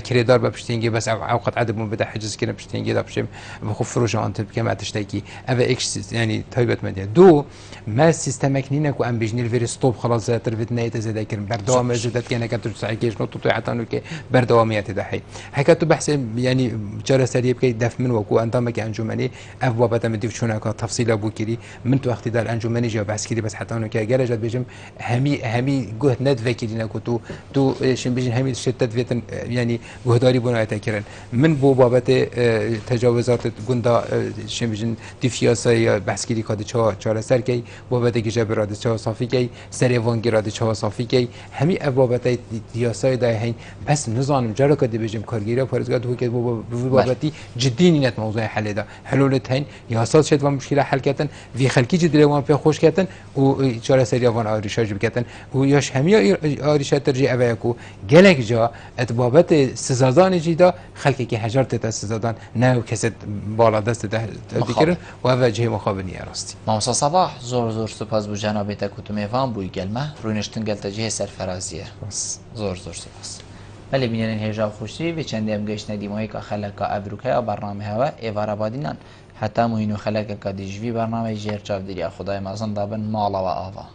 كريدار ببشتينجي بس اوقات عدد من بدا حجز كنا بشتينجي دا بشم بخو فروج انت كما تشتكي افا اكس يعني تايبت مديا دو ما سيستمك نينك وام بيجني الفيري ستوب خلاص ترفت نيت زي كان بردوام جدت كان كانت تسعكيش نقطه حتى انه بردواميات دحي حكيت بحث يعني جرى سريع كي دف من وكو انظمه انجمني اف بابا تمدي شنو تفصيل ابو كيري من تو اختي دار انجمني جا بحث كيري بس حتى انه كي جرجت بيجم همي جهد ند فكرينا كنتو تو شن بيجن همي شتت فيتن يعني جهداري بنا تكرن من بو بابت تجاوزات گندا شن بيجن دفياسه بحث كيري كاد چهار سر كي بابت جبراد چهار صافي كي سريوان گراد چهار صافي كي همي بابت دیاسای ده هین بس نظام جرا کدی بجیم کارگیری پارزگاه تو که بابتی جدی نیت موضوع حل ده حلولت هین یاسات شد و مشکل حل کردن وی خلکی جدی روان په خوش کردن و چهار سری وان آریشاج بکردن و یاش همه آریشات ترجیع اوه کو گلک جا اتبابت سزادان جیدا خلکی که هجار تا سزادان نه کسی بالا دست ده دیگر و اوه جه مخابنی راستی مامسا صباح زور سپاس بو جناب تکوت میوان بوی گلمه روینشتن گلت جه سرفرازیه زور سپاس ولی بینن هجاب خوشی و چندی هم گشت ندیمایی که خلق ابروکه برنامه هوا ایوار آبادینان حتی موینو خلق که دیجوی برنامه جیر چاو دیری خدای مازن دابن مالا و آوا